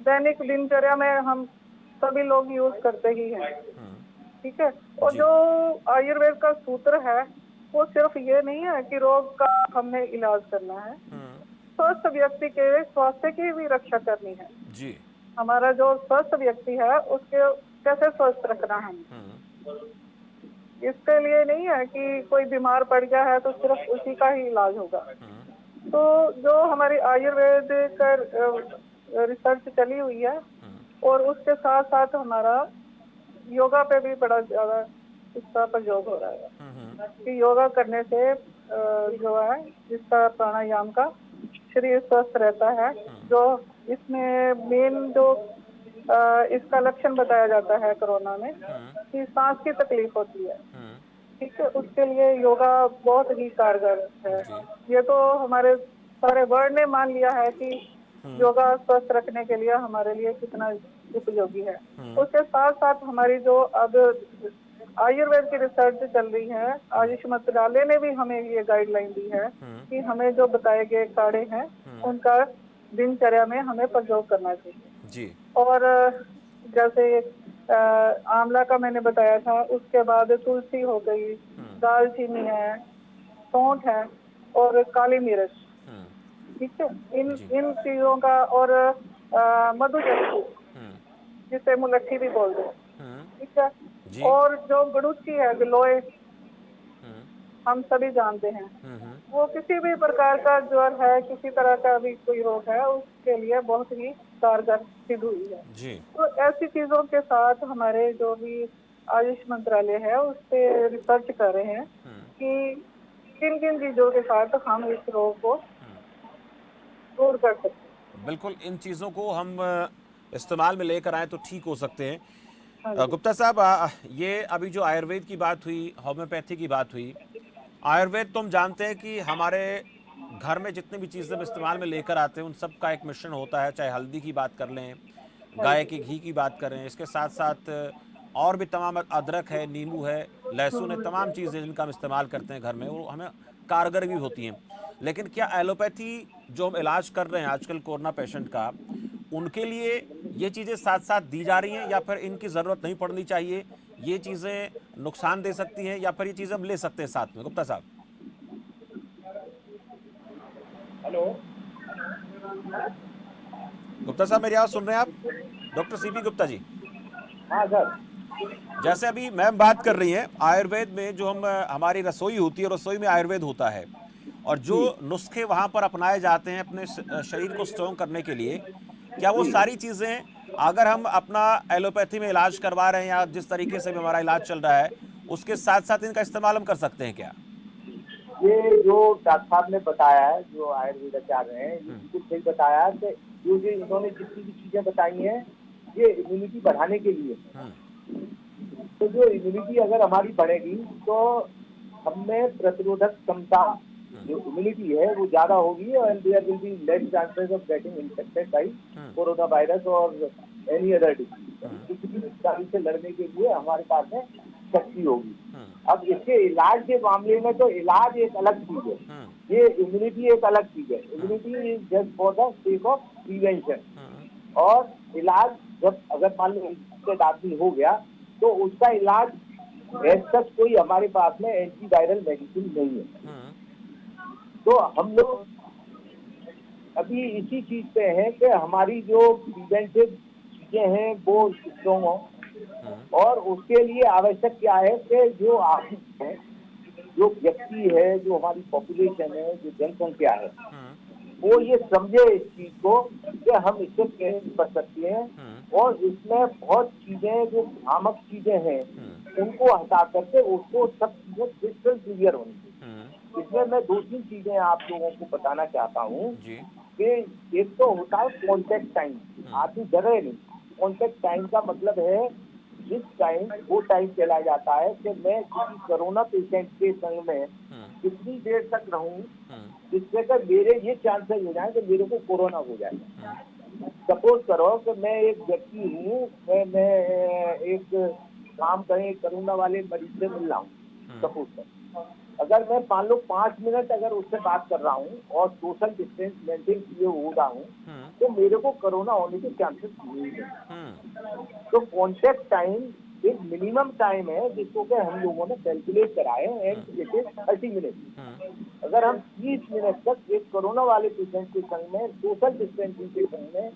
दैनिक दिनचर्या में हम सभी लोग यूज करते ही हैं, ठीक है। और जो आयुर्वेद का सूत्र है वो सिर्फ ये नहीं है कि रोग का हमें इलाज करना है, स्वस्थ व्यक्ति के स्वास्थ्य की भी रक्षा करनी है जी। हमारा जो स्वस्थ व्यक्ति है उसके कैसे स्वस्थ रखना है, इसके लिए नहीं है कि कोई बीमार पड़ गया है तो सिर्फ उसी का ही इलाज होगा। तो जो हमारी आयुर्वेद का रिसर्च चली हुई है और उसके साथ साथ हमारा योगा पे भी बड़ा ज्यादा इसका प्रयोग हो रहा है कि योगा करने से जो है इसका प्राणायाम का शरीर स्वस्थ रहता है। जो इसमें मेन जो इसका लक्षण बताया जाता है कोरोना में कि सांस की तकलीफ होती है, ठीक है, उसके लिए योगा बहुत ही कारगर है। ये तो हमारे सारे वर्ल्ड ने मान लिया है कि योगा स्वस्थ रखने के लिए हमारे लिए कितना उपयोगी है। उसके साथ साथ हमारी जो अब आयुर्वेद की रिसर्च चल रही है, आयुष मंत्रालय ने भी हमें ये गाइडलाइन दी है कि हमें जो बताए गए काढ़े हैं उनका दिनचर्या में हमें प्रयोग करना चाहिए जी। और जैसे आंवला का मैंने बताया था, उसके बाद तुलसी हो गई, दालचीनी है, सौंठ है और काली मिर्च, ठीक है, इन चीजों का, और मधुचक्कू जिसे मुलट्ठी भी बोलते हैं, ठीक है, और जो गुड़ुची है, गिलोय हम सभी जानते हैं, वो किसी भी प्रकार का ज्वर है, किसी तरह का भी कोई रोग है, उसके लिए बहुत ही कारगर सिद्ध हुई है। जी। तो ऐसी चीजों के साथ हमारे जो भी आयुष मंत्रालय है उस पे रिसर्च कर रहे हैं कि किन किन चीजों के साथ हम इस रोग को दूर कर सकते हैं। बिल्कुल, इन चीज़ों को हम इस्तेमाल में लेकर आएँ तो ठीक हो सकते हैं। हाँ जी। गुप्ता साहब, ये अभी जो आयुर्वेद की बात हुई, होम्योपैथी की बात हुई, आयुर्वेद तो हम जानते हैं कि हमारे घर में जितनी भी चीज़ें हम इस्तेमाल में लेकर आते हैं उन सब का एक मिश्रण होता है। चाहे हल्दी की बात कर लें, हाँ गाय जी। के घी की बात करें, इसके साथ साथ और भी तमाम, अदरक है, नींबू है, लहसुन है, तमाम चीज़ें जिनका हम इस्तेमाल करते हैं घर में, वो हमें कारगर भी होती हैं। लेकिन क्या एलोपैथी जो हम इलाज कर रहे हैं आजकल कोरोना पेशेंट का, उनके लिए ये चीज़ें साथ साथ दी जा रही हैं या फिर इनकी ज़रूरत नहीं पड़नी चाहिए? ये चीज़ें नुकसान दे सकती हैं या फिर ये चीज़ें हम ले सकते हैं साथ में? गुप्ता साहब। हेलो। गुप्ता साहब, मेरी आवाज़ सुन रहे हैं आप? Doctor CP Gupta ji. हाँ सर। जैसे अभी मैम बात कर रही हैं, आयुर्वेद में जो हम हमारी रसोई होती है, रसोई में आयुर्वेद होता है, और जो जी नुस्खे वहाँ पर अपनाए जाते हैं अपने शरीर को स्ट्रॉन्ग करने के लिए, क्या वो जी। सारी चीज़ें अगर हम अपना एलोपैथी में इलाज करवा रहे हैं या जिस तरीके से भी हमारा इलाज चल रहा है, उसके साथ साथ इनका इस्तेमाल हम कर सकते हैं क्या? ये जो डॉक्टर साहब ने बताया है, जो आयुर्वेदाचार्य हैं, ये बिल्कुल सही बताया है कि जो इन्होंने जितनी भी चीजें बताई हैं, ये इम्यूनिटी बढ़ाने के लिए। तो जो इम्यूनिटी अगर हमारी बढ़ेगी तो हमें प्रतिरोधक क्षमता, जो इम्यूनिटी है वो ज्यादा होगी, और there will be less chances of getting infected by corona virus और एनी अदर डिजीज। किसी भी बीमारी से लड़ने के लिए हमारे पास में शक्ति होगी। अब इसके इलाज के मामले में तो इलाज एक अलग चीज है, ये इम्यूनिटी एक अलग चीज है। Immunity is just for the sake of prevention. और इलाज जब अगर मान लो इन्फेक्टेड आदमी हो गया तो उसका इलाज एज सच कोई हमारे पास में एंटीवायरल मेडिसिन नहीं है। तो हम लोग अभी इसी चीज पे हैं कि हमारी जो प्रिवेंटिव चीजें हैं वो स्ट्रॉन्ग हो, और उसके लिए आवश्यक क्या है कि जो आदमी है, जो व्यक्ति है, जो हमारी पॉपुलेशन है, जो जनसंख्या है, वो ये समझे इस चीज को कि हम इससे कैसे बच सकते हैं, और इसमें बहुत चीजें जो भ्रामक चीजें हैं उनको हटा करके उसको सब चीजें क्रिस्टल क्लियर होनी चाहिए। इसमें मैं दो तीन चीजें आप लोगों को बताना चाहता हूँ कि एक तो होता है कॉन्टेक्ट टाइम। आदमी डरे नहीं। कॉन्टेक्ट टाइम का मतलब है जिस टाइम वो टाइम चला जाता है कि मैं किसी कोरोना पेशेंट के संग में कितनी देर तक रहूं जिससे कि मेरे ये चांसेस हो जाए कि मेरे को कोरोना हो जाए। सपोज करो कि मैं एक व्यक्ति हूँ, मैं एक काम करें कोरोना वाले मरीज से मिल रहा हूँ, सपोज करो। अगर मैं मान लो 5 मिनट अगर उससे बात कर रहा हूँ और सोशल डिस्टेंस मेंटेन किए हो रहा हूँ तो मेरे को कोरोना होने के चांसेस नहीं है। तो कॉन्टेक्ट टाइम एक मिनिमम टाइम है जिसको कि हम लोगों ने कैलकुलेट कराए, एंड इट इज 30 मिनट। अगर हम 30 मिनट तक एक कोरोना वाले पेशेंट के संग में सोशल डिस्टेंसिंग के संग में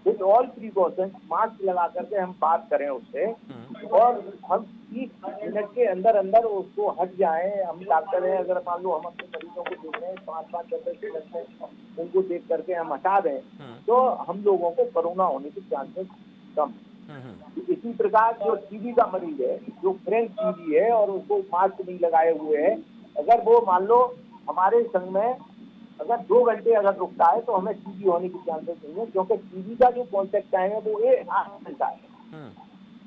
विद ऑल प्रिकॉशन मास्क लगा करके हम बात करें उससे, और हम 30 मिनट के अंदर अंदर उसको हट जाएं, हम डॉक्टर हैं, अगर मान लो हम अपने मरीजों को देख रहे हैं 5-5 10 मिनट में उनको देख करके हम हटा दें तो हम लोगों को कोरोना होने के चांसेस कम। इसी प्रकार जो टीबी का मरीज है, जो फ्रेंच टीबी है और उसको मास्क नहीं लगाए हुए है, अगर वो मान लो हमारे संग में अगर 2 घंटे अगर रुकता है तो हमें टीबी होने की चांसेस नहीं है, क्योंकि टीबी का जो कॉन्टेक्ट टाइम है वो 8 घंटा है।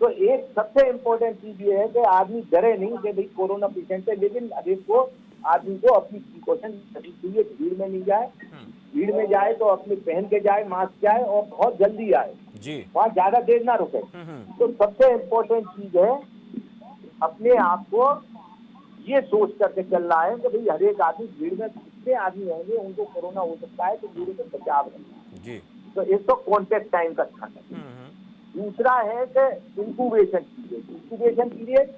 तो एक सबसे इम्पोर्टेंट चीज ये है कि आदमी डरे नहीं कि भाई कोरोना पेशेंट है, लेकिन अभी को आदमी को अपनी प्रिकॉशन रखनी चाहिए। भीड़ में नहीं जाए, भीड़ में जाए तो अपने पहन के जाए, मास्क जाए और बहुत जल्दी आए, वहाँ ज्यादा देर ना रुके। तो सबसे इम्पोर्टेंट चीज है अपने आप को ये सोच करके चलना है कि भाई हर एक आदमी, भीड़ में कितने आदमी होंगे उनको कोरोना हो सकता है, तो भीड़ से बचाव है। तो एक तो कॉन्टेक्ट टाइम का ध्यान रखें। दूसरा है कि इंक्यूबेशन पीरियड। इंक्यूबेशन पीरियड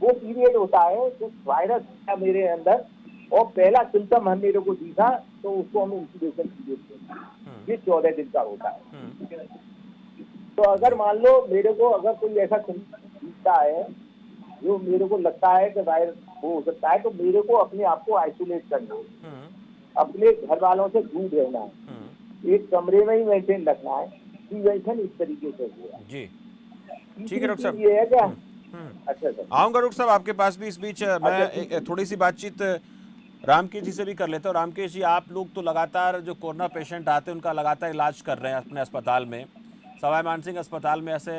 वो पीरियड होता है कि वायरस है मेरे अंदर और पहला सिम्टम हम मेरे को दिखा तो उसको हम इंक्यूबेशन पीरियड कहते हैं। ये 14 दिन का होता है। तो अगर मान लो मेरे को अगर कोई ऐसा सिम्टम दिखता है जो मेरे को लगता है कि वायरस हो सकता है, तो मेरे को अपने आप को आइसोलेट करना है, अपने घर वालों से दूर रहना है, एक कमरे में ही मेंटेन रखना है। प्रिवेंशन इस तरीके से हुआ। जी ठीक है तीसरी डॉक्टर साहब। चीज ये है क्या, अच्छा सर, आऊंगा डॉक्टर साहब आपके पास भी इस बीच। मैं थोड़ी सी बातचीत रामकेश जी से भी कर लेता हूँ। रामकेश जी, आप लोग तो लगातार जो कोरोना पेशेंट आते हैं उनका लगातार इलाज कर रहे हैं अपने अस्पताल में। सवाई मानसिंह अस्पताल में ऐसे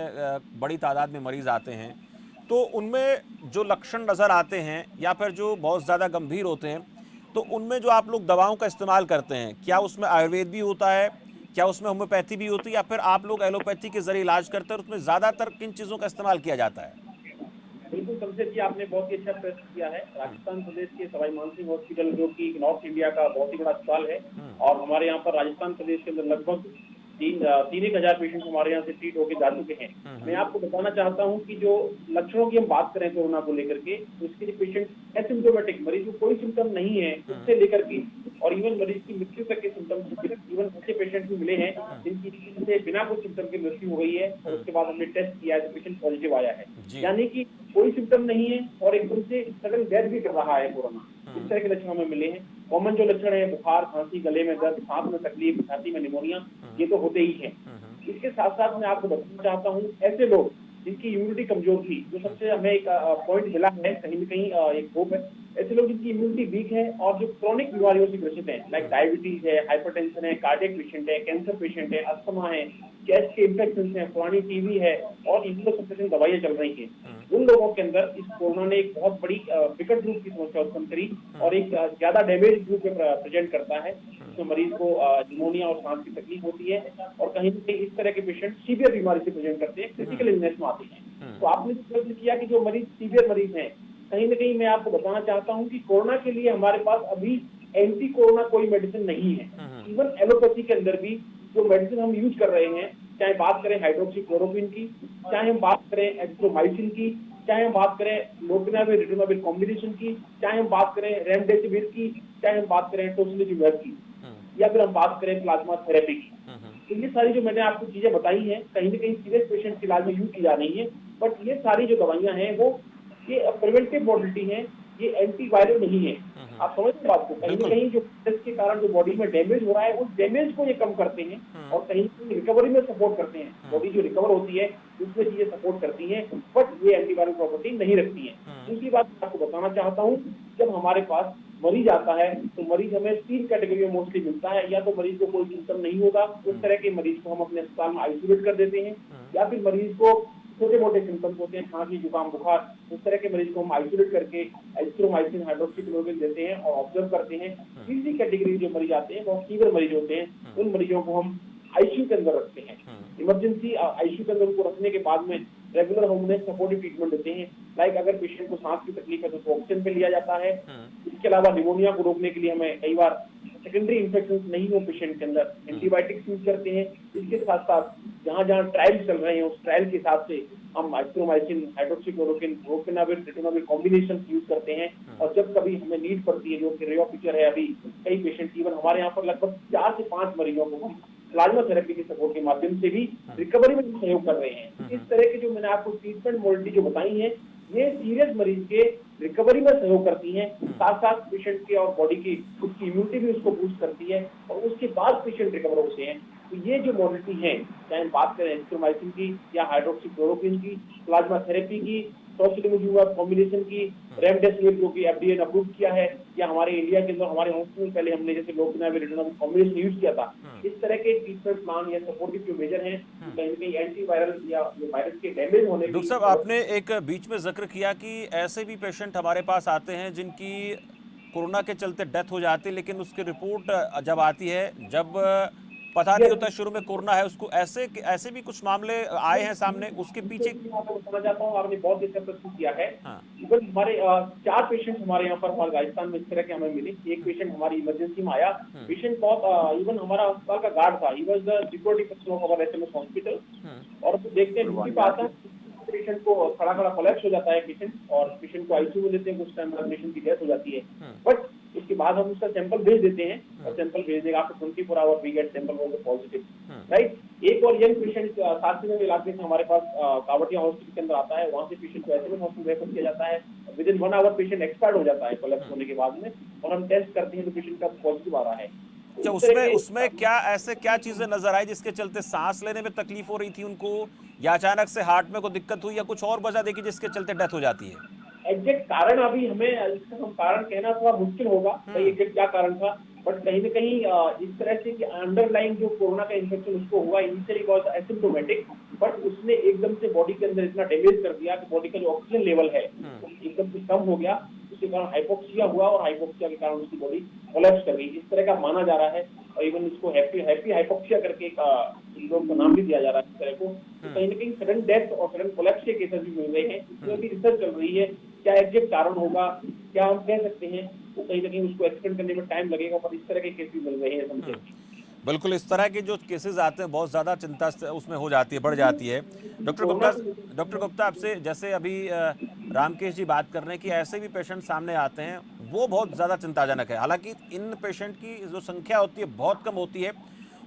बड़ी तादाद में मरीज आते हैं, तो उनमें जो लक्षण नज़र आते हैं या फिर जो बहुत ज़्यादा गंभीर होते हैं, तो उनमें जो आप लोग दवाओं का इस्तेमाल करते हैं, क्या उसमें आयुर्वेद भी होता है, क्या उसमें होम्योपैथी भी होती है, या फिर आप लोग एलोपैथी के जरिए इलाज करते हैं और उसमें ज़्यादातर किन चीज़ों का इस्तेमाल किया जाता है? बिल्कुल शमशेर जी, आपने बहुत ही अच्छा प्रश्न किया है। राजस्थान प्रदेश के सवाई मानसिंह हॉस्पिटल, जो कि नॉर्थ इंडिया का बहुत ही बड़ा अस्पताल है, और हमारे यहाँ पर राजस्थान प्रदेश के अंदर लगभग 3,000 पेशेंट हमारे यहाँ से ट्रीट होकर जा चुके हैं। मैं आपको बताना चाहता हूँ कि जो लक्षणों की हम बात करें कोरोना को लेकर के, तो इसके लिए पेशेंट एसिम्प्टोमेटिक, मरीज को कोई सिम्टम नहीं है, उससे लेकर के और इवन मरीज की मृत्यु तक के सिम्टम्स, इवन ऐसे पेशेंट भी मिले हैं जिनकी से बिना कोई सिम्टम के मृत्यु हो गई है, और उसके बाद हमने टेस्ट किया है तो पेशेंट पॉजिटिव आया है। यानी कि कोई सिम्टम नहीं है और एकदम से सडन डेथ भी कर रहा है कोरोना। इस तरह के लक्षण हमें मिले हैं। कॉमन जो लक्षण है, बुखार, खांसी, गले में दर्द, सांस में तकलीफ, छाती में निमोनिया, ये तो होते ही हैं। इसके साथ साथ मैं आपको बताना चाहता हूँ, ऐसे लोग जिनकी इम्यूनिटी कमजोर थी, जो सबसे हमें एक पॉइंट मिला है, कहीं न कहीं एक होप है, ऐसे लोग जिनकी इम्यूनिटी वीक है और जो क्रॉनिक बीमारियों से ग्रसित हैं, लाइक डायबिटीज है, हाइपरटेंशन है, कार्डियक पेशेंट है, कैंसर पेशेंट है, अस्थमा है, चेस्ट के इन्फेक्शन है, पुरानी टीबी है और इम्यूनोसप्रेशन दवाइयां चल रही हैं, उन लोगों के अंदर इस कोरोना ने एक बहुत बड़ी विकट रूप की समस्या उत्पन्न करी और एक ज्यादा डैमेज रूप में प्रेजेंट करता है। तो मरीज को निमोनिया और सांस की तकलीफ होती है, और कहीं न कहीं इस तरह के पेशेंट सीवियर बीमारी से प्रेजेंट करते हैं, क्रिटिकल इलनेस में आते हैं। तो आपने जो प्रश्न किया कि जो मरीज सीवियर मरीज हैं, कहीं न कहीं मैं आपको बताना चाहता हूँ कि कोरोना के लिए हमारे पास अभी एंटी कोरोना कोई मेडिसिन नहीं है। इवन एलोपैथी के अंदर भी जो मेडिसिन हम यूज कर रहे हैं, चाहे बात करें हाइड्रोक्सीक्लोरोक्विन की, चाहे हम बात करें एजिथ्रोमाइसिन की, चाहे हम बात करें लोपिनाविर रिटोनाविर कॉम्बिनेशन की, चाहे हम बात करें रेमडेसिविर की, चाहे हम बात करें टोसिलिजुमैब की, या फिर हम बात करें प्लाज्मा थेरेपी की, तो ये सारी जो मैंने आपको चीजें बताई हैं, कहीं न कहीं सीरियस पेशेंट के इलाज में यूज की जा रही है। बट ये सारी जो दवाइयां हैं वो ये प्रिवेंटिव मॉडलिटी है, ये एंटीवायरल नहीं है। आप समझ रहे बात को? कहीं न कहीं जो वायरस के कारण जो बॉडी में डैमेज हो रहा है, उस डैमेज को ये कम करते हैं और कहीं न कहीं रिकवरी में सपोर्ट करते हैं। बॉडी जो रिकवर होती है उसमें चीजें सपोर्ट करती हैं, बट ये एंटीवायरल प्रॉपर्टी नहीं रखती है। दूसरी बात मैं आपको बताना चाहता हूँ, जब हमारे पास मरीज आता है तो मरीज हमें 3 कैटेगरी में मोस्टली मिलता है। या तो मरीज को कोई सिम्टम नहीं होगा, उस तरह के मरीज को हम अपने अस्पताल में आइसोलेट कर देते हैं, या फिर मरीज को छोटे मोटे सिम्टम्स होते हैं, खांसी, जुकाम, बुखार, उस तरह के मरीज को हम आइसोलेट करके एजिथ्रोमाइसिन, हाइड्रोक्सीक्लोरोक्विन देते हैं और ऑब्जर्व करते हैं। तीसरी कैटेगरी जो मरीज आते हैं, बहुत सीवियर मरीज होते हैं, उन मरीजों को हम आईसीयू के अंदर रखते हैं। इमरजेंसी आईसीयू के अंदर उनको रखने के बाद में रेगुलर हम उन्हें सपोर्टिव ट्रीटमेंट देते हैं। लाइक अगर पेशेंट को सांस की तकलीफ है तो उसको ऑक्सीजन पे लिया जाता है। इसके अलावा निमोनिया को रोकने के लिए हमें कई बार सेकेंडरी इन्फेक्शन नहीं हो पेशेंट के अंदर, एंटीबायोटिक्स यूज करते हैं। इसके साथ साथ जहां जहां ट्रायल चल रहे हैं उस ट्रायल के हिसाब से हम azithromycin, hydroxychloroquine, लोपिनाविर, ritonavir combination use करते हैं। और जब कभी हमें नीड पड़ती है, जो कि रेयर फीचर है, अभी कई पेशेंट, इवन हमारे यहाँ पर लगभग 4 से 5 मरीजों को हम प्लाज्मा थेरेपी के सपोर्ट के माध्यम से भी रिकवरी में सहयोग कर रहे हैं। इस तरह के जो मैंने आपको ट्रीटमेंट मॉडलिटी जो बताई है, ये सीरियस मरीज के रिकवरी में सहयोग करती हैं, साथ साथ पेशेंट के और बॉडी की उसकी इम्यूनिटी भी उसको बूस्ट करती है और उसके बाद पेशेंट रिकवर होते हैं। तो ये जो मॉडलिटी है, चाहे हम बात करें एजिथ्रोमाइसिन की या हाइड्रोक्सीक्लोरोक्विन की, प्लाज्मा थेरेपी की, टोसिलिजुमैब कॉम्बिनेशन की, रेमडेसिविर जो कि एफडीए ने अप्रूव किया है, या हमारे इंडिया के अंदर हमारे हॉस्पिटल में पहले हमने जैसे लोपिनाविर, रिटोनाविर कॉम्बिनेशन यूज किया था, इस तरह के ट्रीटमेंट प्लान या सपोर्टिव जो मेजर हैं, कहीं न कहीं एंटीवायरल या वायरस के डैमेज होने की। डॉक्टर साहब, आपने एक बीच में जिक्र किया कि ऐसे भी पेशेंट हमारे पास आते हैं जिनकी कोरोना के चलते डेथ हो जाती है, लेकिन उसकी रिपोर्ट जब आती है, जब पता नहीं होता शुरू में कोरोना है उसको, ऐसे भी कुछ मामले आए हैं सामने, उसके पीछे? मैं आपको बताना चाहता हूँ, आपने बहुत अच्छा प्रश्न किया है। हाँ। इवन हमारे 4 पेशेंट हमारे यहाँ पर हमारे राजस्थान में इस तरह के हमें मिले। एक पेशेंट हमारी इमरजेंसी में आया, पेशेंट बहुत इवन हमारा अस्पताल का गार्ड था, he was the security person of our SMS hospital, और तो देखते हैं ड्यूटी पे आता है, पेशेंट को खड़ा खड़ा कोलैप्स हो जाता है पेशेंट, और पेशेंट को आईसीयू में लेते हैं, कुछ टाइम बाद पेशेंट की डेथ हो जाती है। बट इसके उसके बाद हम उसका सैंपल भेज देते हैं और सैंपल भेजने का after 24 hour we get sample was positive, right. एक और यंग पेशेंट साथ में इलाके से हमारे पास कावटिया हॉस्पिटल के अंदर आता है, वहां से पेशेंट को एसएमएस हॉस्पिटल रेफर किया जाता है, within 1 hour patient expire हो जाता है कोलैप्स होने के बाद में, और हम टेस्ट करते हैं तो पेशेंट का पॉजिटिव आ रहा है। अच्छा, उसमें क्या चीजें नजर आई जिसके चलते सांस लेने में तकलीफ हो रही थी उनको, या अचानक से हार्ट में कोई दिक्कत हुई, या कुछ और वजह देखी जिसके चलते डेथ हो जाती है? एग्जैक्ट कारण अभी हमें इसका हम कारण कहना थोड़ा मुश्किल होगा भाई एग्जैक्ट क्या कारण था, बट कहीं ना कहीं इस तरह से कि अंडरलाइन जो कोरोना का इन्फेक्शन उसको हुआ, इनिशियली वाज एसिम्प्टोमेटिक, बट उसने एकदम से बॉडी के अंदर इतना डैमेज कर दिया कि बॉडी का जो ऑक्सीजन लेवल है वो एकदम से कम हो गया, उसके कारण हाइपोक्सिया हुआ और हाइपोक्सिया के कारण उसकी बॉडी कोलैप्स कर गई, इस तरह का माना जा रहा है। और इवन इसको हैप्पी हाइपोक्सिया करके सिंड्रोम का नाम भी दिया जा रहा है इस तरह को। तो कहीं ना कहीं सडन डेथ और सडन कोलैप्स के केसेस भी मिल रहे हैं, इसमें भी रिसर्च चल रही है, क्या एग्जैक्ट कारण होगा, क्या हम कह सकते हैं, वो कहीं ना कहीं उसको एक्सप्लेन करने में टाइम लगेगा, पर इस तरह के केस भी मिल रहे हैं समझे। बिल्कुल, इस तरह के जो केसेस आते हैं बहुत ज़्यादा चिंता उसमें हो जाती है, बढ़ जाती है। डॉक्टर गुप्ता आपसे जैसे अभी रामकेश जी बात कर रहे हैं कि ऐसे भी पेशेंट सामने आते हैं, वो बहुत ज़्यादा चिंताजनक है। हालांकि इन पेशेंट की जो संख्या होती है बहुत कम होती है,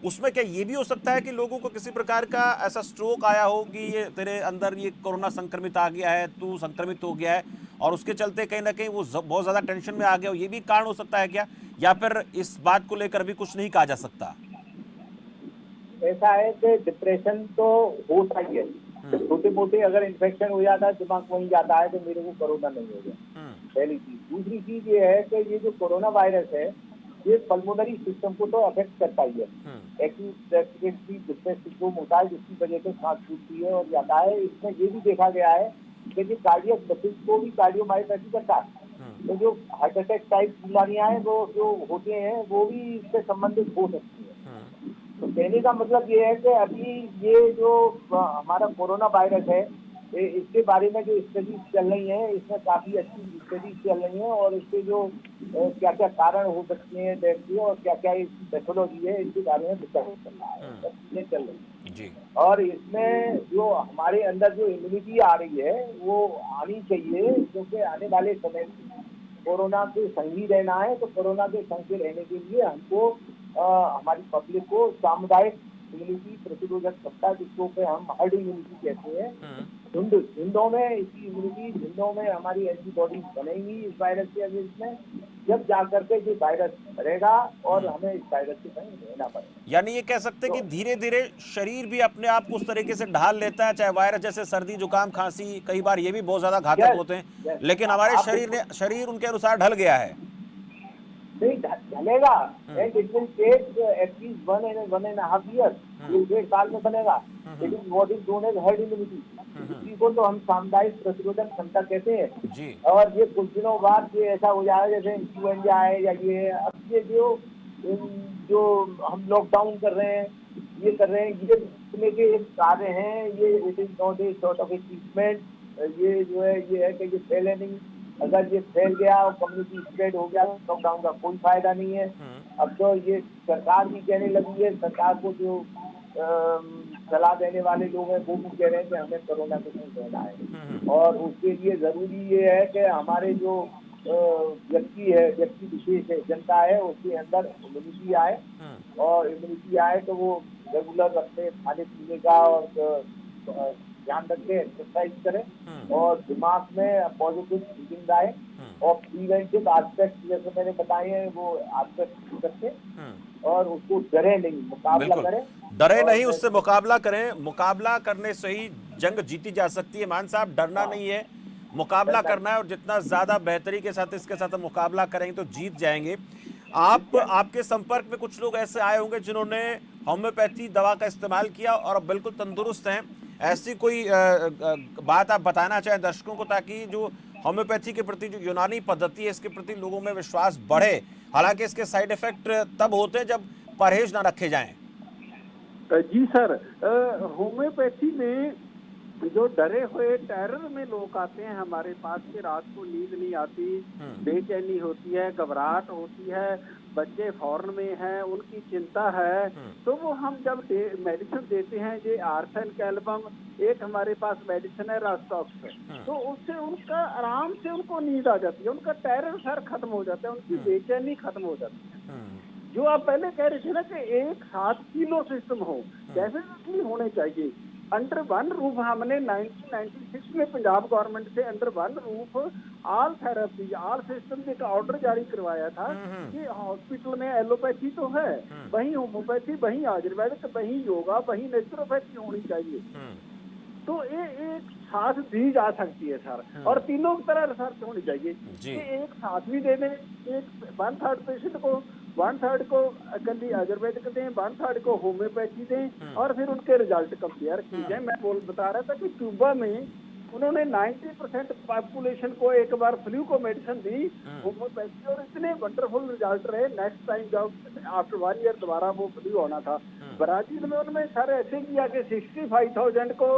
उसमें क्या ये भी हो सकता है कि लोगों को किसी प्रकार का ऐसा स्ट्रोक आया हो कि ये तेरे अंदर ये कोरोना संक्रमित आ गया है, तू संक्रमित हो गया है, और उसके चलते कहीं ना कहीं वो बहुत ज़्यादा टेंशन में आ गया हो, ये भी कारण हो सकता है क्या, या फिर इस बात को लेकर भी कुछ नहीं कहा जा सकता? ऐसा है कि डिप्रेशन तो होता ही है, छोटे मोटे अगर इन्फेक्शन हो जाता है दिमाग वहीं जाता है तो मेरे को कोरोना नहीं हो गया, पहली चीज। दूसरी चीज ये है कि ये जो कोरोना वायरस है ये पल्मोनरी सिस्टम को तो अफेक्ट करता ही है, एक्यूट रेस्पिरेटरी डिस्ट्रेस सिंड्रोम होता है जिसकी वजह से सांस फूलती है और जाता है। इसमें ये भी देखा गया है कि ये कार्डियक मसल्स को भी कार्डियोमायोपैथी करता है, तो जो हार्ट अटैक टाइप बीमारियां हैं वो जो होते हैं वो भी इससे संबंधित हो सकती है। तो कहने का मतलब ये है कि अभी ये जो हमारा कोरोना वायरस है इसके बारे में जो स्टडीज चल रही हैं इसमें काफी अच्छी स्टडीज चल रही हैं, और इसके जो क्या क्या कारण हो सकते हैं डेथ के और क्या क्या इसकी पैथोलॉजी है इसके बारे में डिस्कस चल रहा है, सब चीजें चल रही हैं जी। और इसमें जो हमारे अंदर जो इम्यूनिटी आ रही है वो आनी चाहिए, क्योंकि आने वाले समय में कोरोना के संग ही रहना है। तो कोरोना के संग से रहने के लिए हमको हमारी पब्लिक को सामुदायिक इम्यूनिटी, प्रतिरोधक क्षमता जिसको पे हम हर्ड इम्यूनिटी कहते हैं, झुंडों में इसकी इम्यूनिटी, झुंडों में हमारी एंटीबॉडीज बनेंगी इस वायरस के अगेंस्ट में, जब जाकर के ये वायरस रहेगा और हमें इस वायरस से कहीं रहना पड़ेगा। यानी ये कह सकते हैं कि धीरे धीरे शरीर भी अपने आप को उस तरीके से ढाल लेता है, चाहे वायरस जैसे सर्दी जुकाम खांसी कई बार ये भी बहुत ज्यादा घातक होते हैं, लेकिन हमारे शरीर उनके अनुसार ढल गया है। नहीं ढलेगा, and it will take at least 1.5 years, 1.5 साल में बनेगा। It is what is known as herd immunity, इसी को तो हम सामुदायिक प्रतिरोधक क्षमता कहते हैं जी। और ये कुछ दिनों बाद ये ऐसा हो जाएगा जैसे इन्फ्लुएंजा है या ये अब ये जो हम लॉकडाउन कर रहे हैं ये के एक कार्य हैं, ये it is not a sort of A treatment, ये जो है ये है कि ये फैले नहीं, अगर ये फैल गया और कम्युनिटी स्प्रेड हो गया लॉकडाउन का कोई फायदा नहीं है। अब तो ये सरकार भी कहने लगी है, सरकार को जो सलाह देने वाले लोग हैं वो भी कह रहे हैं कि हमें कोरोना को नहीं रहना है, और उसके लिए जरूरी ये है कि हमारे जो व्यक्ति विशेष है, जनता है, उसके अंदर इम्यूनिटी आए, और इम्यूनिटी आए तो वो रेगुलर अपने खाने पीने का और ध्यान रखें, एक्सरसाइज करें और दिमाग में पॉजिटिव थिंकिंग आए, और प्रिवेंटिव एस्पेक्ट जैसे मैंने बताए हैं वो एस्पेक्ट रखें और उसको डरे नहीं, मुकाबला करें, डरे नहीं, उससे मुकाबला करें। मुकाबला करने से ही जंग जीती जा सकती है। मान साहब, डरना नहीं है, मुकाबला करना है, और जितना ज्यादा बेहतरी के साथ इसके साथ मुकाबला करेंगे तो जीत जाएंगे। आपके संपर्क में कुछ लोग ऐसे आए होंगे जिन्होंने होम्योपैथी दवा का इस्तेमाल किया और अब बिल्कुल तंदुरुस्त हैं, ऐसी कोई बात आप बताना चाहें दर्शकों को, ताकि जो होम्योपैथी के प्रति जो यूनानी पद्धति है इसके प्रति लोगों में विश्वास बढ़े। हालांकि इसके साइड इफेक्ट तब होते हैं जब परहेज ना रखे जाएं। जी सर, होम्योपैथी में जो डरे हुए टेरर में लोग आते हैं हमारे पास कि रात को नींद नहीं आती, बेचैनी होती है, घबराहट होती है, बच्चे फॉरेन में हैं, उनकी चिंता है, तो वो हम जब मेडिसिन देते हैं, ये आर्थन कैल्बम, एक हमारे पास मेडिसिन है रास्टॉक्स, तो उससे उनका आराम से उनको नींद आ जाती है, उनका टेरर सर खत्म हो जाता है, उनकी बेचैनी खत्म हो जाती है। जो आप पहले कह रहे थे ना कि एक साथ तीनों सिस्टम हो, डेफिनेटली होने चाहिए। अंडर वन रूफ हमने 1996 में पंजाब गवर्नमेंट से under one roof all therapy all system एक ऑर्डर जारी करवाया था कि हॉस्पिटल में एलोपैथी तो है, वहीं होम्योपैथी, वहीं आयुर्वेदिक, वहीं योगा, वहीं नेचुरोपैथी होनी चाहिए। तो ये एक साथ दी जा सकती है सर, और तीनों की तरह रिसर्च होनी चाहिए कि एक साथ भी दे दें, एक 1/3 पेशेंट को, 1/3 को अकली आयुर्वेदिक दें, 1/3 को होम्योपैथी दें, और फिर उनके रिजल्ट कंपेयर कीजिए। मैं बता रहा था कि क्यूबा में उन्होंने 90% पॉपुलेशन को एक बार फ्लू को मेडिसिन दी होम्योपैथी, और इतने वंडरफुल रिजल्ट रहे। नेक्स्ट टाइम जब आफ्टर 1 ईयर दोबारा वो फ्लू होना था, ब्राजील में उन्होंने सर ऐसे किया कि 65,000 को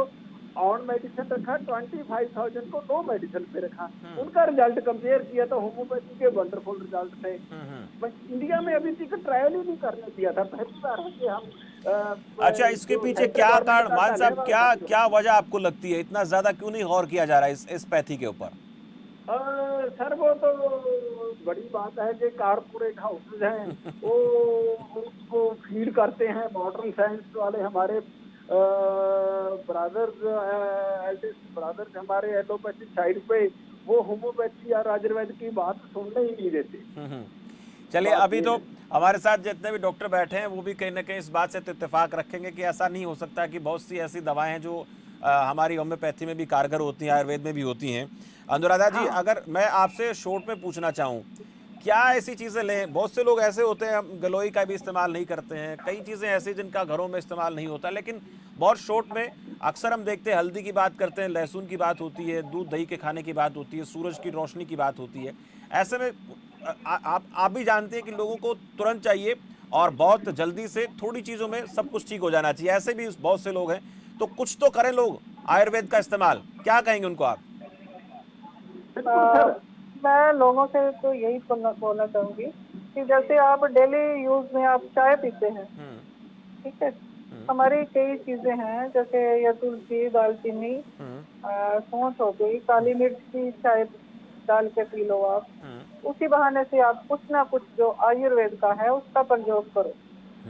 ऑन मेडिसिन रखा, 25,000 को नो मेडिसिन पे रखा, उनका रिजल्ट कंपेयर किया तो होम्योपैथी के वंडरफुल रिजल्ट थे। इंडिया में अभी तक ट्रायल ही नहीं करने दिया था, पहली बार है कि हम अच्छा, इसके पीछे क्या कारण मान साहब, क्या वजह आपको लगती है, इतना ज्यादा क्यों नहीं गौर किया जा रहा है इस पैथी के ऊपर? सर वो तो बड़ी बात है कि कारपोरेट हाउसेज हैं, वो उसको फीड करते हैं मॉडर्न साइंस वाले हमारे ब्रदर्स, एल्डेस्ट ब्रदर्स हमारे एलोपैथिक साइड पे, वो होम्योपैथी या आयुर्वेद की बात सुनने ही नहीं देते। चलिए, अभी तो हमारे साथ जितने भी डॉक्टर बैठे हैं वो भी कहीं ना कहीं इस बात से तो इत्तेफाक रखेंगे कि ऐसा नहीं हो सकता कि बहुत सी ऐसी दवाएं हैं जो हमारी होम्योपैथी में भी कारगर होती हैं, आयुर्वेद में भी होती हैं। अनुराधा जी, अगर मैं आपसे शॉर्ट में पूछना चाहूँ, क्या ऐसी चीज़ें लें? बहुत से लोग ऐसे होते हैं, हम गलोई का भी इस्तेमाल नहीं करते हैं, कई चीज़ें ऐसी जिनका घरों में इस्तेमाल नहीं होता, लेकिन बहुत शॉर्ट में अक्सर हम देखते हैं हल्दी की बात करते हैं, लहसुन की बात होती है, दूध दही के खाने की बात होती है, सूरज की रोशनी की बात होती है। ऐसे में आप भी जानते हैं कि लोगों को तुरंत चाहिए और बहुत जल्दी से थोड़ी चीज़ों में सब कुछ ठीक हो जाना चाहिए। ऐसे भी बहुत से लोग हैं, तो कुछ तो करें लोग आयुर्वेद का इस्तेमाल। क्या कहेंगे उनको आप? मैं लोगों से तो यही बोलना चाहूंगी कि जैसे आप डेली यूज में आप चाय पीते हैं, ठीक है, हमारी कई चीजें हैं जैसे ये तुलसी, दालचीनी, सौंठ हो गई, काली मिर्च की चाय डाल के पी लो आप, उसी बहाने से आप कुछ ना कुछ जो आयुर्वेद का है उसका प्रयोग करो,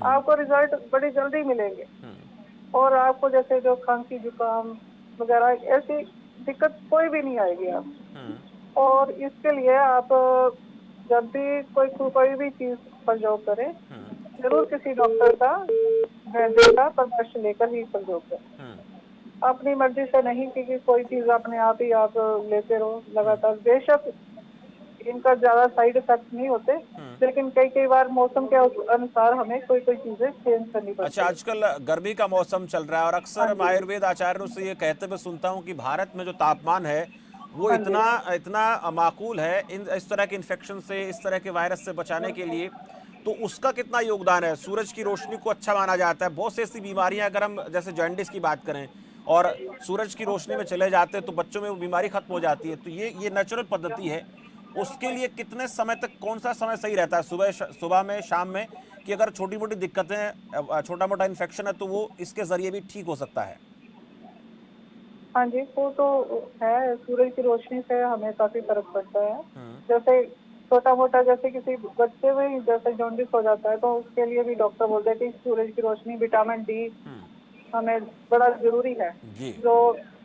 आपको रिजल्ट बड़ी जल्दी मिलेंगे। और आपको जैसे जो खांसी जुकाम वगैरह ऐसी दिक्कत कोई भी नहीं आएगी आप। और इसके लिए आप जब भी कोई भी चीज प्रयोग करें, जरूर किसी डॉक्टर का वैद्य का परामर्श लेकर ही प्रयोग करें। अपनी मर्जी से नहीं कि कोई चीज अपने आप ही आप लेते रहो लगातार। बेशक इनका ज्यादा साइड इफेक्ट नहीं होते, लेकिन कई बार मौसम के अनुसार हमें कोई चीजें चेंज करनी पड़ती है। अच्छा, आजकल गर्मी का मौसम चल रहा है और अक्सर मैं आयुर्वेद आचार्यों से ये कहते हुए सुनता हूँ कि भारत में जो तापमान है वो इतना माकूल है इस तरह के इन्फेक्शन से, इस तरह के वायरस से बचाने के लिए, तो उसका कितना योगदान है? सूरज की रोशनी को अच्छा माना जाता है। बहुत सी ऐसी बीमारियां, अगर हम जैसे जॉन्डिस की बात करें और सूरज की रोशनी में चले जाते हैं तो बच्चों में वो बीमारी खत्म हो जाती है। तो ये नेचुरल पद्धति है। उसके लिए कितने समय तक, कौन सा समय सही रहता है, सुबह में, शाम में, कि अगर छोटी मोटी दिक्कतें, छोटा मोटा इन्फेक्शन है तो वो इसके जरिए भी ठीक हो सकता है? हाँ जी, वो तो है, सूरज की रोशनी से हमें काफी फर्क पड़ता है। जैसे छोटा मोटा जैसे किसी बच्चे में जैसे जॉन्डिस हो जाता है तो उसके लिए भी डॉक्टर बोलते हैं कि सूरज की रोशनी, विटामिन डी हमें बड़ा जरूरी है, जो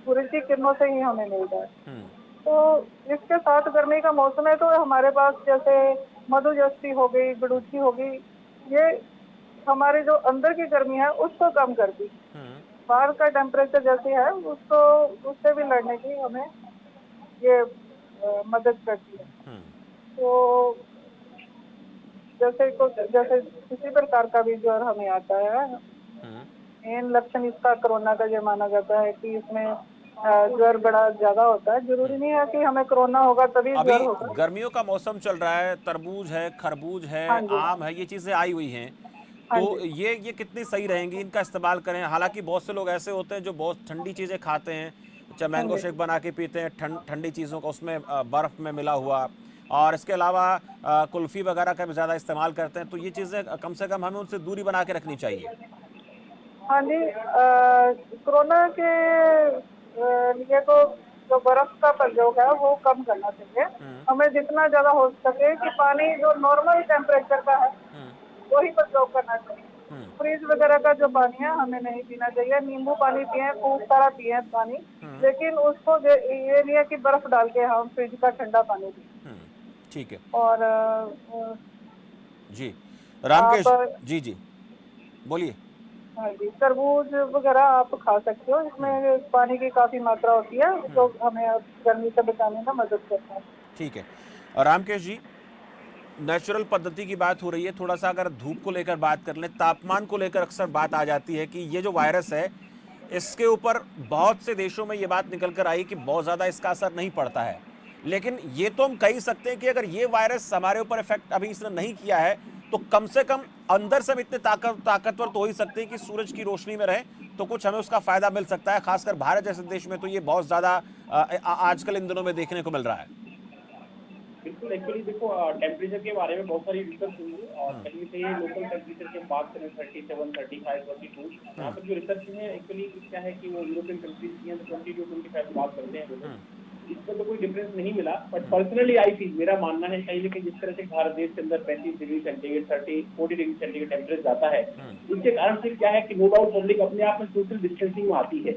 सूरज की किरणों से ही हमें मिलता है। तो इसके साथ गर्मी का मौसम है तो हमारे पास जैसे मधुजस्ती हो गई, गुड़ूची हो गई, ये हमारे जो अंदर की गर्मी है उसको कम करती, बाहर का टेम्परेचर जैसे है उसको, उससे भी लड़ने की हमें ये मदद करती है। तो जैसे किसी प्रकार का भी ज्वर हमें आता है, मेन लक्षण इसका कोरोना का ये माना जाता है कि इसमें ज्वर बड़ा ज्यादा होता है। जरूरी नहीं है कि हमें कोरोना होगा तभी ज्वर होगा। गर्मियों का मौसम चल रहा है, तरबूज है, खरबूज है, आम है, ये चीजें आई हुई हैं, तो ये कितनी सही रहेंगी, इनका इस्तेमाल करें? हालांकि बहुत से लोग ऐसे होते हैं जो बहुत ठंडी चीज़ें खाते हैं, चाहे मैंगो शेक बना के पीते हैं, ठंडी चीज़ों का उसमें बर्फ़ में मिला हुआ, और इसके अलावा कुल्फ़ी वगैरह का भी ज़्यादा इस्तेमाल करते हैं। तो ये चीज़ें कम से कम हमें उनसे दूरी बना के रखनी चाहिए। हाँ जी, कोरोना के लिए तो जो बर्फ का प्रयोग है वो कम करना चाहिए। हमें जितना ज्यादा हो सके कि पानी जो नॉर्मल टेम्परेचर का है वही प्रयोग करना चाहिए। फ्रिज वगैरह का जो पानी है हमें नहीं पीना चाहिए। नींबू पानी पिए, खूब सारा पिए पानी, लेकिन उसको ये नहीं है कि बर्फ डाल के हम फ्रिज का ठंडा पानी पिए। ठीक है। और जी रामकेश आप जी जी बोलिए। हाँ जी, तरबूज वगैरह आप खा सकते हो, इसमें पानी की काफी मात्रा होती है जो हमें गर्मी से बचाने में मदद करता है। ठीक है। और रामकेश जी, नेचुरल पद्धति की बात हो रही है, थोड़ा सा अगर धूप को लेकर बात कर लें, तापमान को लेकर अक्सर बात आ जाती है कि ये जो वायरस है इसके ऊपर बहुत से देशों में ये बात निकल कर आई कि बहुत ज़्यादा इसका असर नहीं पड़ता है। लेकिन ये तो हम कह ही सकते हैं कि अगर ये वायरस हमारे ऊपर इफेक्ट अभी इसने नहीं किया है तो कम से कम अंदर से हम इतने ताकतवर तो हो ही सकते हैं कि सूरज की रोशनी में रहें तो कुछ हमें उसका फायदा मिल सकता है। खासकर भारत जैसे देश में तो ये बहुत ज़्यादा आजकल इन दिनों में देखने को मिल रहा है। बिल्कुल, एक्चुअली देखो टेम्परेचर के बारे में बहुत सारी रिसर्च हुई है और कहीं से लोकल टेम्परेचर की हम बात करें 37, 35, 42, यहाँ पर जो रिसर्च है एक्चुअली क्या है कि वो यूरोपियन कंट्रीज की हैं तो 22, 25 की बात करते हैं लोग। इसमें तो कोई डिफरेंस नहीं मिला, बट पर्सनली आई फील, मेरा मानना है कहीं ना कहीं जिस तरह से भारत देश के अंदर 35 degree centigrade 40 degree centigrade temperature जाता है, इसके कारण से क्या है कि नो डाउट पब्लिक अपने आप में सोशल डिस्टेंसिंग में आती है।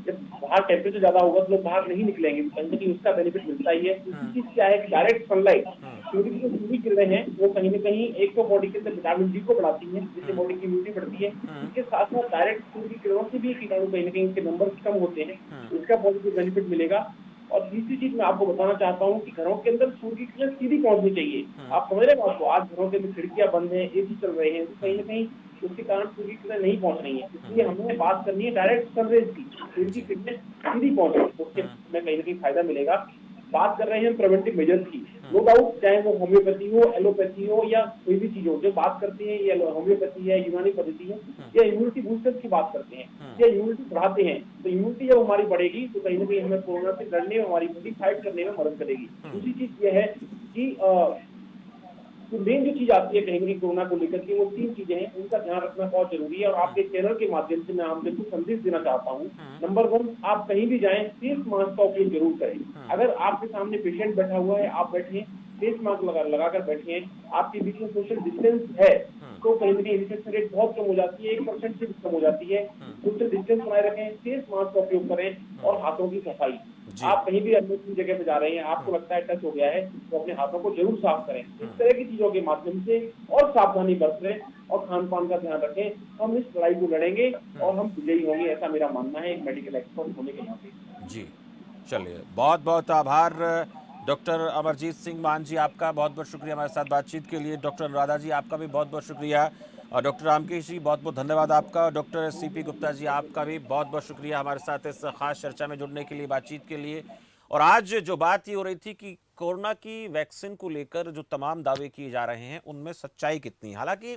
जब बाहर टेम्परेचर ज्यादा होगा तो लोग बाहर नहीं निकलेंगे, कहीं ना कहीं उसका बेनिफिट मिलता ही है। दूसरी चीज क्या है कि डायरेक्ट सनलाइट, सूर्य की जो यूवी किरणें हैं वो कहीं ना कहीं एक तो बॉडी के अंदर विटामिन डी को बढ़ाती है जिससे बॉडी की इम्यूनिटी बढ़ती है। इसके साथ साथ डायरेक्ट सूर्य की किरणों से भी कीटाणु कहीं ना कहीं इनके नंबर कम होते हैं, इसका पॉजिटिव बेनिफिट मिलेगा। और तीसरी चीज मैं आपको बताना चाहता हूँ कि घरों के अंदर सूर्य की किरण सीधी पहुंचनी चाहिए। आप समझ रहे हैं बात को? आज घरों के अंदर खिड़कियां बंद हैं, एसी चल रहे हैं, तो कहीं ना कहीं उसके कारण सूर्य की किरण नहीं पहुंच रही है। इसलिए हमें बात करनी है डायरेक्ट सनरेज की, सूर्य की किरणें सीधी पहुंचे तो उसके में कहीं ना कहीं फायदा मिलेगा। बात कर रहे हैं प्रिवेंटिव मेजर्स की, नो डाउट, चाहे वो होम्योपैथी हो, एलोपैथी हो या कोई भी चीज हो, जो बात करते हैं ये होम्योपैथी है, यूनानी पद्धति है या इम्यूनिटी बूस्टर्स की बात करते हैं या इम्यूनिटी बढ़ाते हैं, तो इम्यूनिटी जब हमारी बढ़ेगी तो कहीं ना कहीं हमें कोरोना से लड़ने में, हमारी बॉडी फाइट करने में मदद करेगी। दूसरी चीज ये है कि तो मेन जो चीज आती है कहीं ना कहीं कोरोना को लेकर के, वो 3 चीजें हैं, उनका ध्यान रखना बहुत जरूरी है। और आपके चैनल के माध्यम से मैं आपको कुछ संदेश देना चाहता हूँ। नंबर 1, आप कहीं भी जाएं फेस मास्क का उपयोग जरूर करें। अगर आपके सामने पेशेंट बैठा हुआ है, आप बैठे फेस मास्क लगाकर बैठे हैं, आपके बीच में सोशल डिस्टेंस है, तो कहीं ना कहीं इन्फेक्शन रेट बहुत कम हो जाती है, 1% से भी कम हो जाती है। सोशल डिस्टेंस बनाए रखें, फेस मास्क का उपयोग करें और हाथों की सफाई। आप कहीं भी अन्य जगह पे जा रहे हैं, आपको लगता है टच हो गया है, तो अपने हाथों को जरूर साफ करें। इस तरह की चीजों के माध्यम से और सावधानी बरतें और खान पान का ध्यान रखें, हम इस लड़ाई को लड़ेंगे और हम विजयी होंगे, ऐसा मेरा मानना है एक मेडिकल एक्सपर्ट होने के नाते। जी चलिए, बहुत बहुत आभार डॉक्टर अमरजीत सिंह मान जी, आपका बहुत बहुत शुक्रिया हमारे साथ बातचीत के लिए। डॉक्टर अनुराधा जी, आपका भी बहुत बहुत शुक्रिया। और डॉक्टर रामकेश जी, बहुत बहुत धन्यवाद आपका। डॉक्टर CP गुप्ता जी, आपका भी बहुत बहुत शुक्रिया हमारे साथ इस खास चर्चा में जुड़ने के लिए, बातचीत के लिए। और आज जो बात ये हो रही थी कि कोरोना की वैक्सीन को लेकर जो तमाम दावे किए जा रहे हैं उनमें सच्चाई कितनी। हालांकि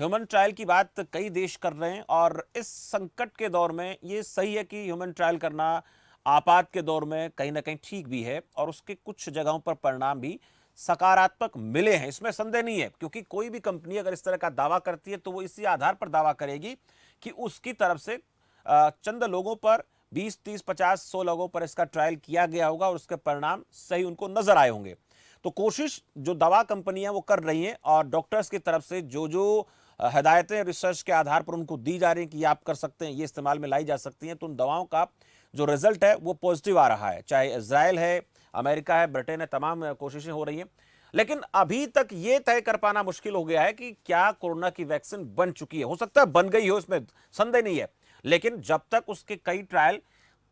ह्यूमन ट्रायल की बात कई देश कर रहे हैं और इस संकट के दौर में ये सही है कि ह्यूमन ट्रायल करना आपात के दौर में कहीं ना कहीं ठीक भी है, और उसके कुछ जगहों पर परिणाम भी सकारात्मक मिले हैं, इसमें संदेह नहीं है। क्योंकि कोई भी कंपनी अगर इस तरह का दावा करती है तो वो इसी आधार पर दावा करेगी कि उसकी तरफ से चंद लोगों पर 20, 30, 50, 100 लोगों पर इसका ट्रायल किया गया होगा और उसके परिणाम सही उनको नजर आए होंगे। तो कोशिश जो दवा कंपनियां वो कर रही हैं और डॉक्टर्स की तरफ से जो हिदायतें रिसर्च के आधार पर उनको दी जा रही हैं कि ये आप कर सकते हैं, ये इस्तेमाल में लाई जा सकती हैं, तो उन दवाओं का जो रिजल्ट है वो पॉजिटिव आ रहा है। चाहे इजराइल है, अमेरिका है, ब्रिटेन है, तमाम कोशिशें हो रही हैं। लेकिन अभी तक ये तय कर पाना मुश्किल हो गया है कि क्या कोरोना की वैक्सीन बन चुकी है। हो सकता है बन गई हो, इसमें संदेह नहीं है, लेकिन जब तक उसके कई ट्रायल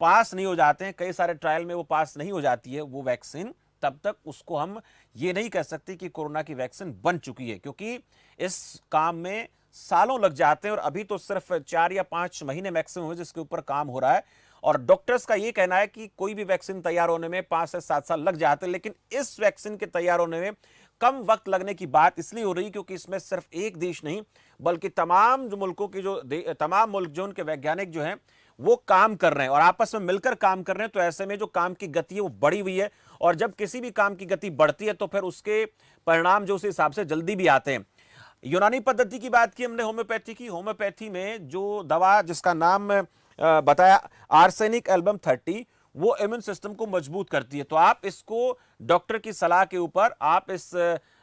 पास नहीं हो जाते हैं, कई सारे ट्रायल में वो पास नहीं हो जाती है वो वैक्सीन, तब तक उसको हम ये नहीं कह सकते कि कोरोना की वैक्सीन बन चुकी है। क्योंकि इस काम में सालों लग जाते हैं और अभी तो सिर्फ 4 या 5 महीने मैक्सिमम है जिसके ऊपर काम हो रहा है। और डॉक्टर्स का ये कहना है कि कोई भी वैक्सीन तैयार होने में 5 से 7 साल लग जाते हैं, लेकिन इस वैक्सीन के तैयार होने में कम वक्त लगने की बात इसलिए हो रही क्योंकि इसमें सिर्फ एक देश नहीं बल्कि तमाम जो मुल्कों की तमाम मुल्क जो उनके वैज्ञानिक जो हैं वो काम कर रहे हैं और आपस में मिलकर काम कर रहे हैं। तो ऐसे में जो काम की गति है वो बढ़ी हुई है और जब किसी भी काम की गति बढ़ती है तो फिर उसके परिणाम जो उस हिसाब से जल्दी भी आते हैं। यूनानी पद्धति की बात की हमने, होम्योपैथी की। होम्योपैथी में जो दवा जिसका नाम बताया आर्सेनिक एल्बम 30, वो इम्यून सिस्टम को मजबूत करती है। तो आप इसको डॉक्टर की सलाह के ऊपर आप इस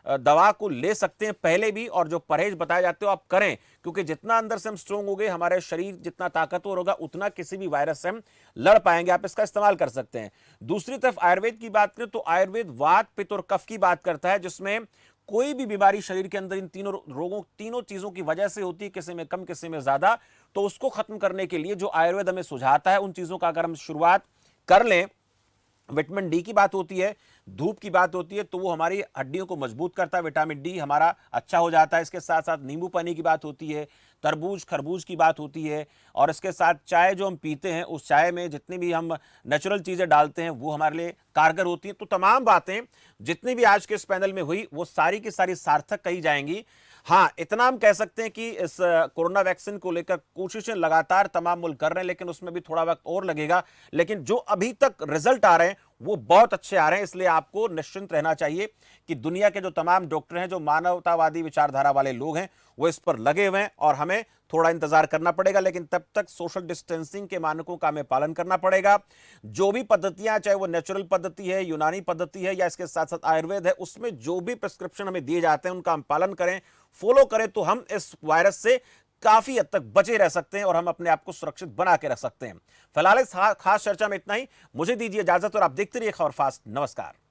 दवा को ले सकते हैं पहले भी, और जो परहेज बताए जाते हो आप करें, क्योंकि जितना अंदर से हम स्ट्रोंग हो गए, हमारे शरीर जितना ताकतवर होगा उतना किसी भी वायरस से हम लड़ पाएंगे। आप इसका इस्तेमाल कर सकते हैं। दूसरी तरफ आयुर्वेद की बात करें तो आयुर्वेद वात, पित्त और कफ की बात करता है, जिसमें कोई भी बीमारी शरीर के अंदर इन तीनों चीजों की वजह से होती है, किसी में कम किसी में ज्यादा, तो उसको खत्म करने के लिए जो आयुर्वेद हमें सुझाता है उन चीजों का अगर हम शुरुआत कर लें, विटामिन डी की बात होती है, धूप की बात होती है, तो वो हमारी हड्डियों को मजबूत करता है, विटामिन डी हमारा अच्छा हो जाता है। इसके साथ साथ नींबू पानी की बात होती है, तरबूज खरबूज की बात होती है, और इसके साथ चाय जो हम पीते हैं उस चाय में जितनी भी हम नेचुरल चीजें डालते हैं वो हमारे लिए कारगर होती हैं। तो तमाम बातें जितनी भी आज के इस पैनल में हुई वो सारी की सारी सार्थक कही जाएंगी। हाँ, इतना हम कह सकते हैं कि इस कोरोना वैक्सीन को लेकर कोशिशें लगातार तमाम मुल्क कर रहे हैं, लेकिन उसमें भी थोड़ा वक्त और लगेगा। लेकिन जो अभी तक रिजल्ट आ रहे हैं वो बहुत अच्छे आ रहे हैं, इसलिए आपको निश्चिंत रहना चाहिए कि दुनिया के जो तमाम डॉक्टर हैं, जो मानवतावादी विचारधारा वाले लोग हैं, वो इस पर लगे हुए हैं और हमें थोड़ा इंतजार करना पड़ेगा। लेकिन तब तक सोशल डिस्टेंसिंग के मानकों का हमें पालन करना पड़ेगा। जो भी पद्धतियां, चाहे वो नेचुरल पद्धति है, यूनानी पद्धति है या इसके साथ साथ आयुर्वेद है, उसमें जो भी प्रिस्क्रिप्शन हमें दिए जाते हैं उनका हम पालन करें, फॉलो करें, तो हम इस वायरस से काफी हद तक बचे रह सकते हैं और हम अपने आप को सुरक्षित बना के रख सकते हैं। फिलहाल इस खास चर्चा में इतना ही। मुझे दीजिए इजाजत और आप देखते रहिए खबर फास्ट। नमस्कार।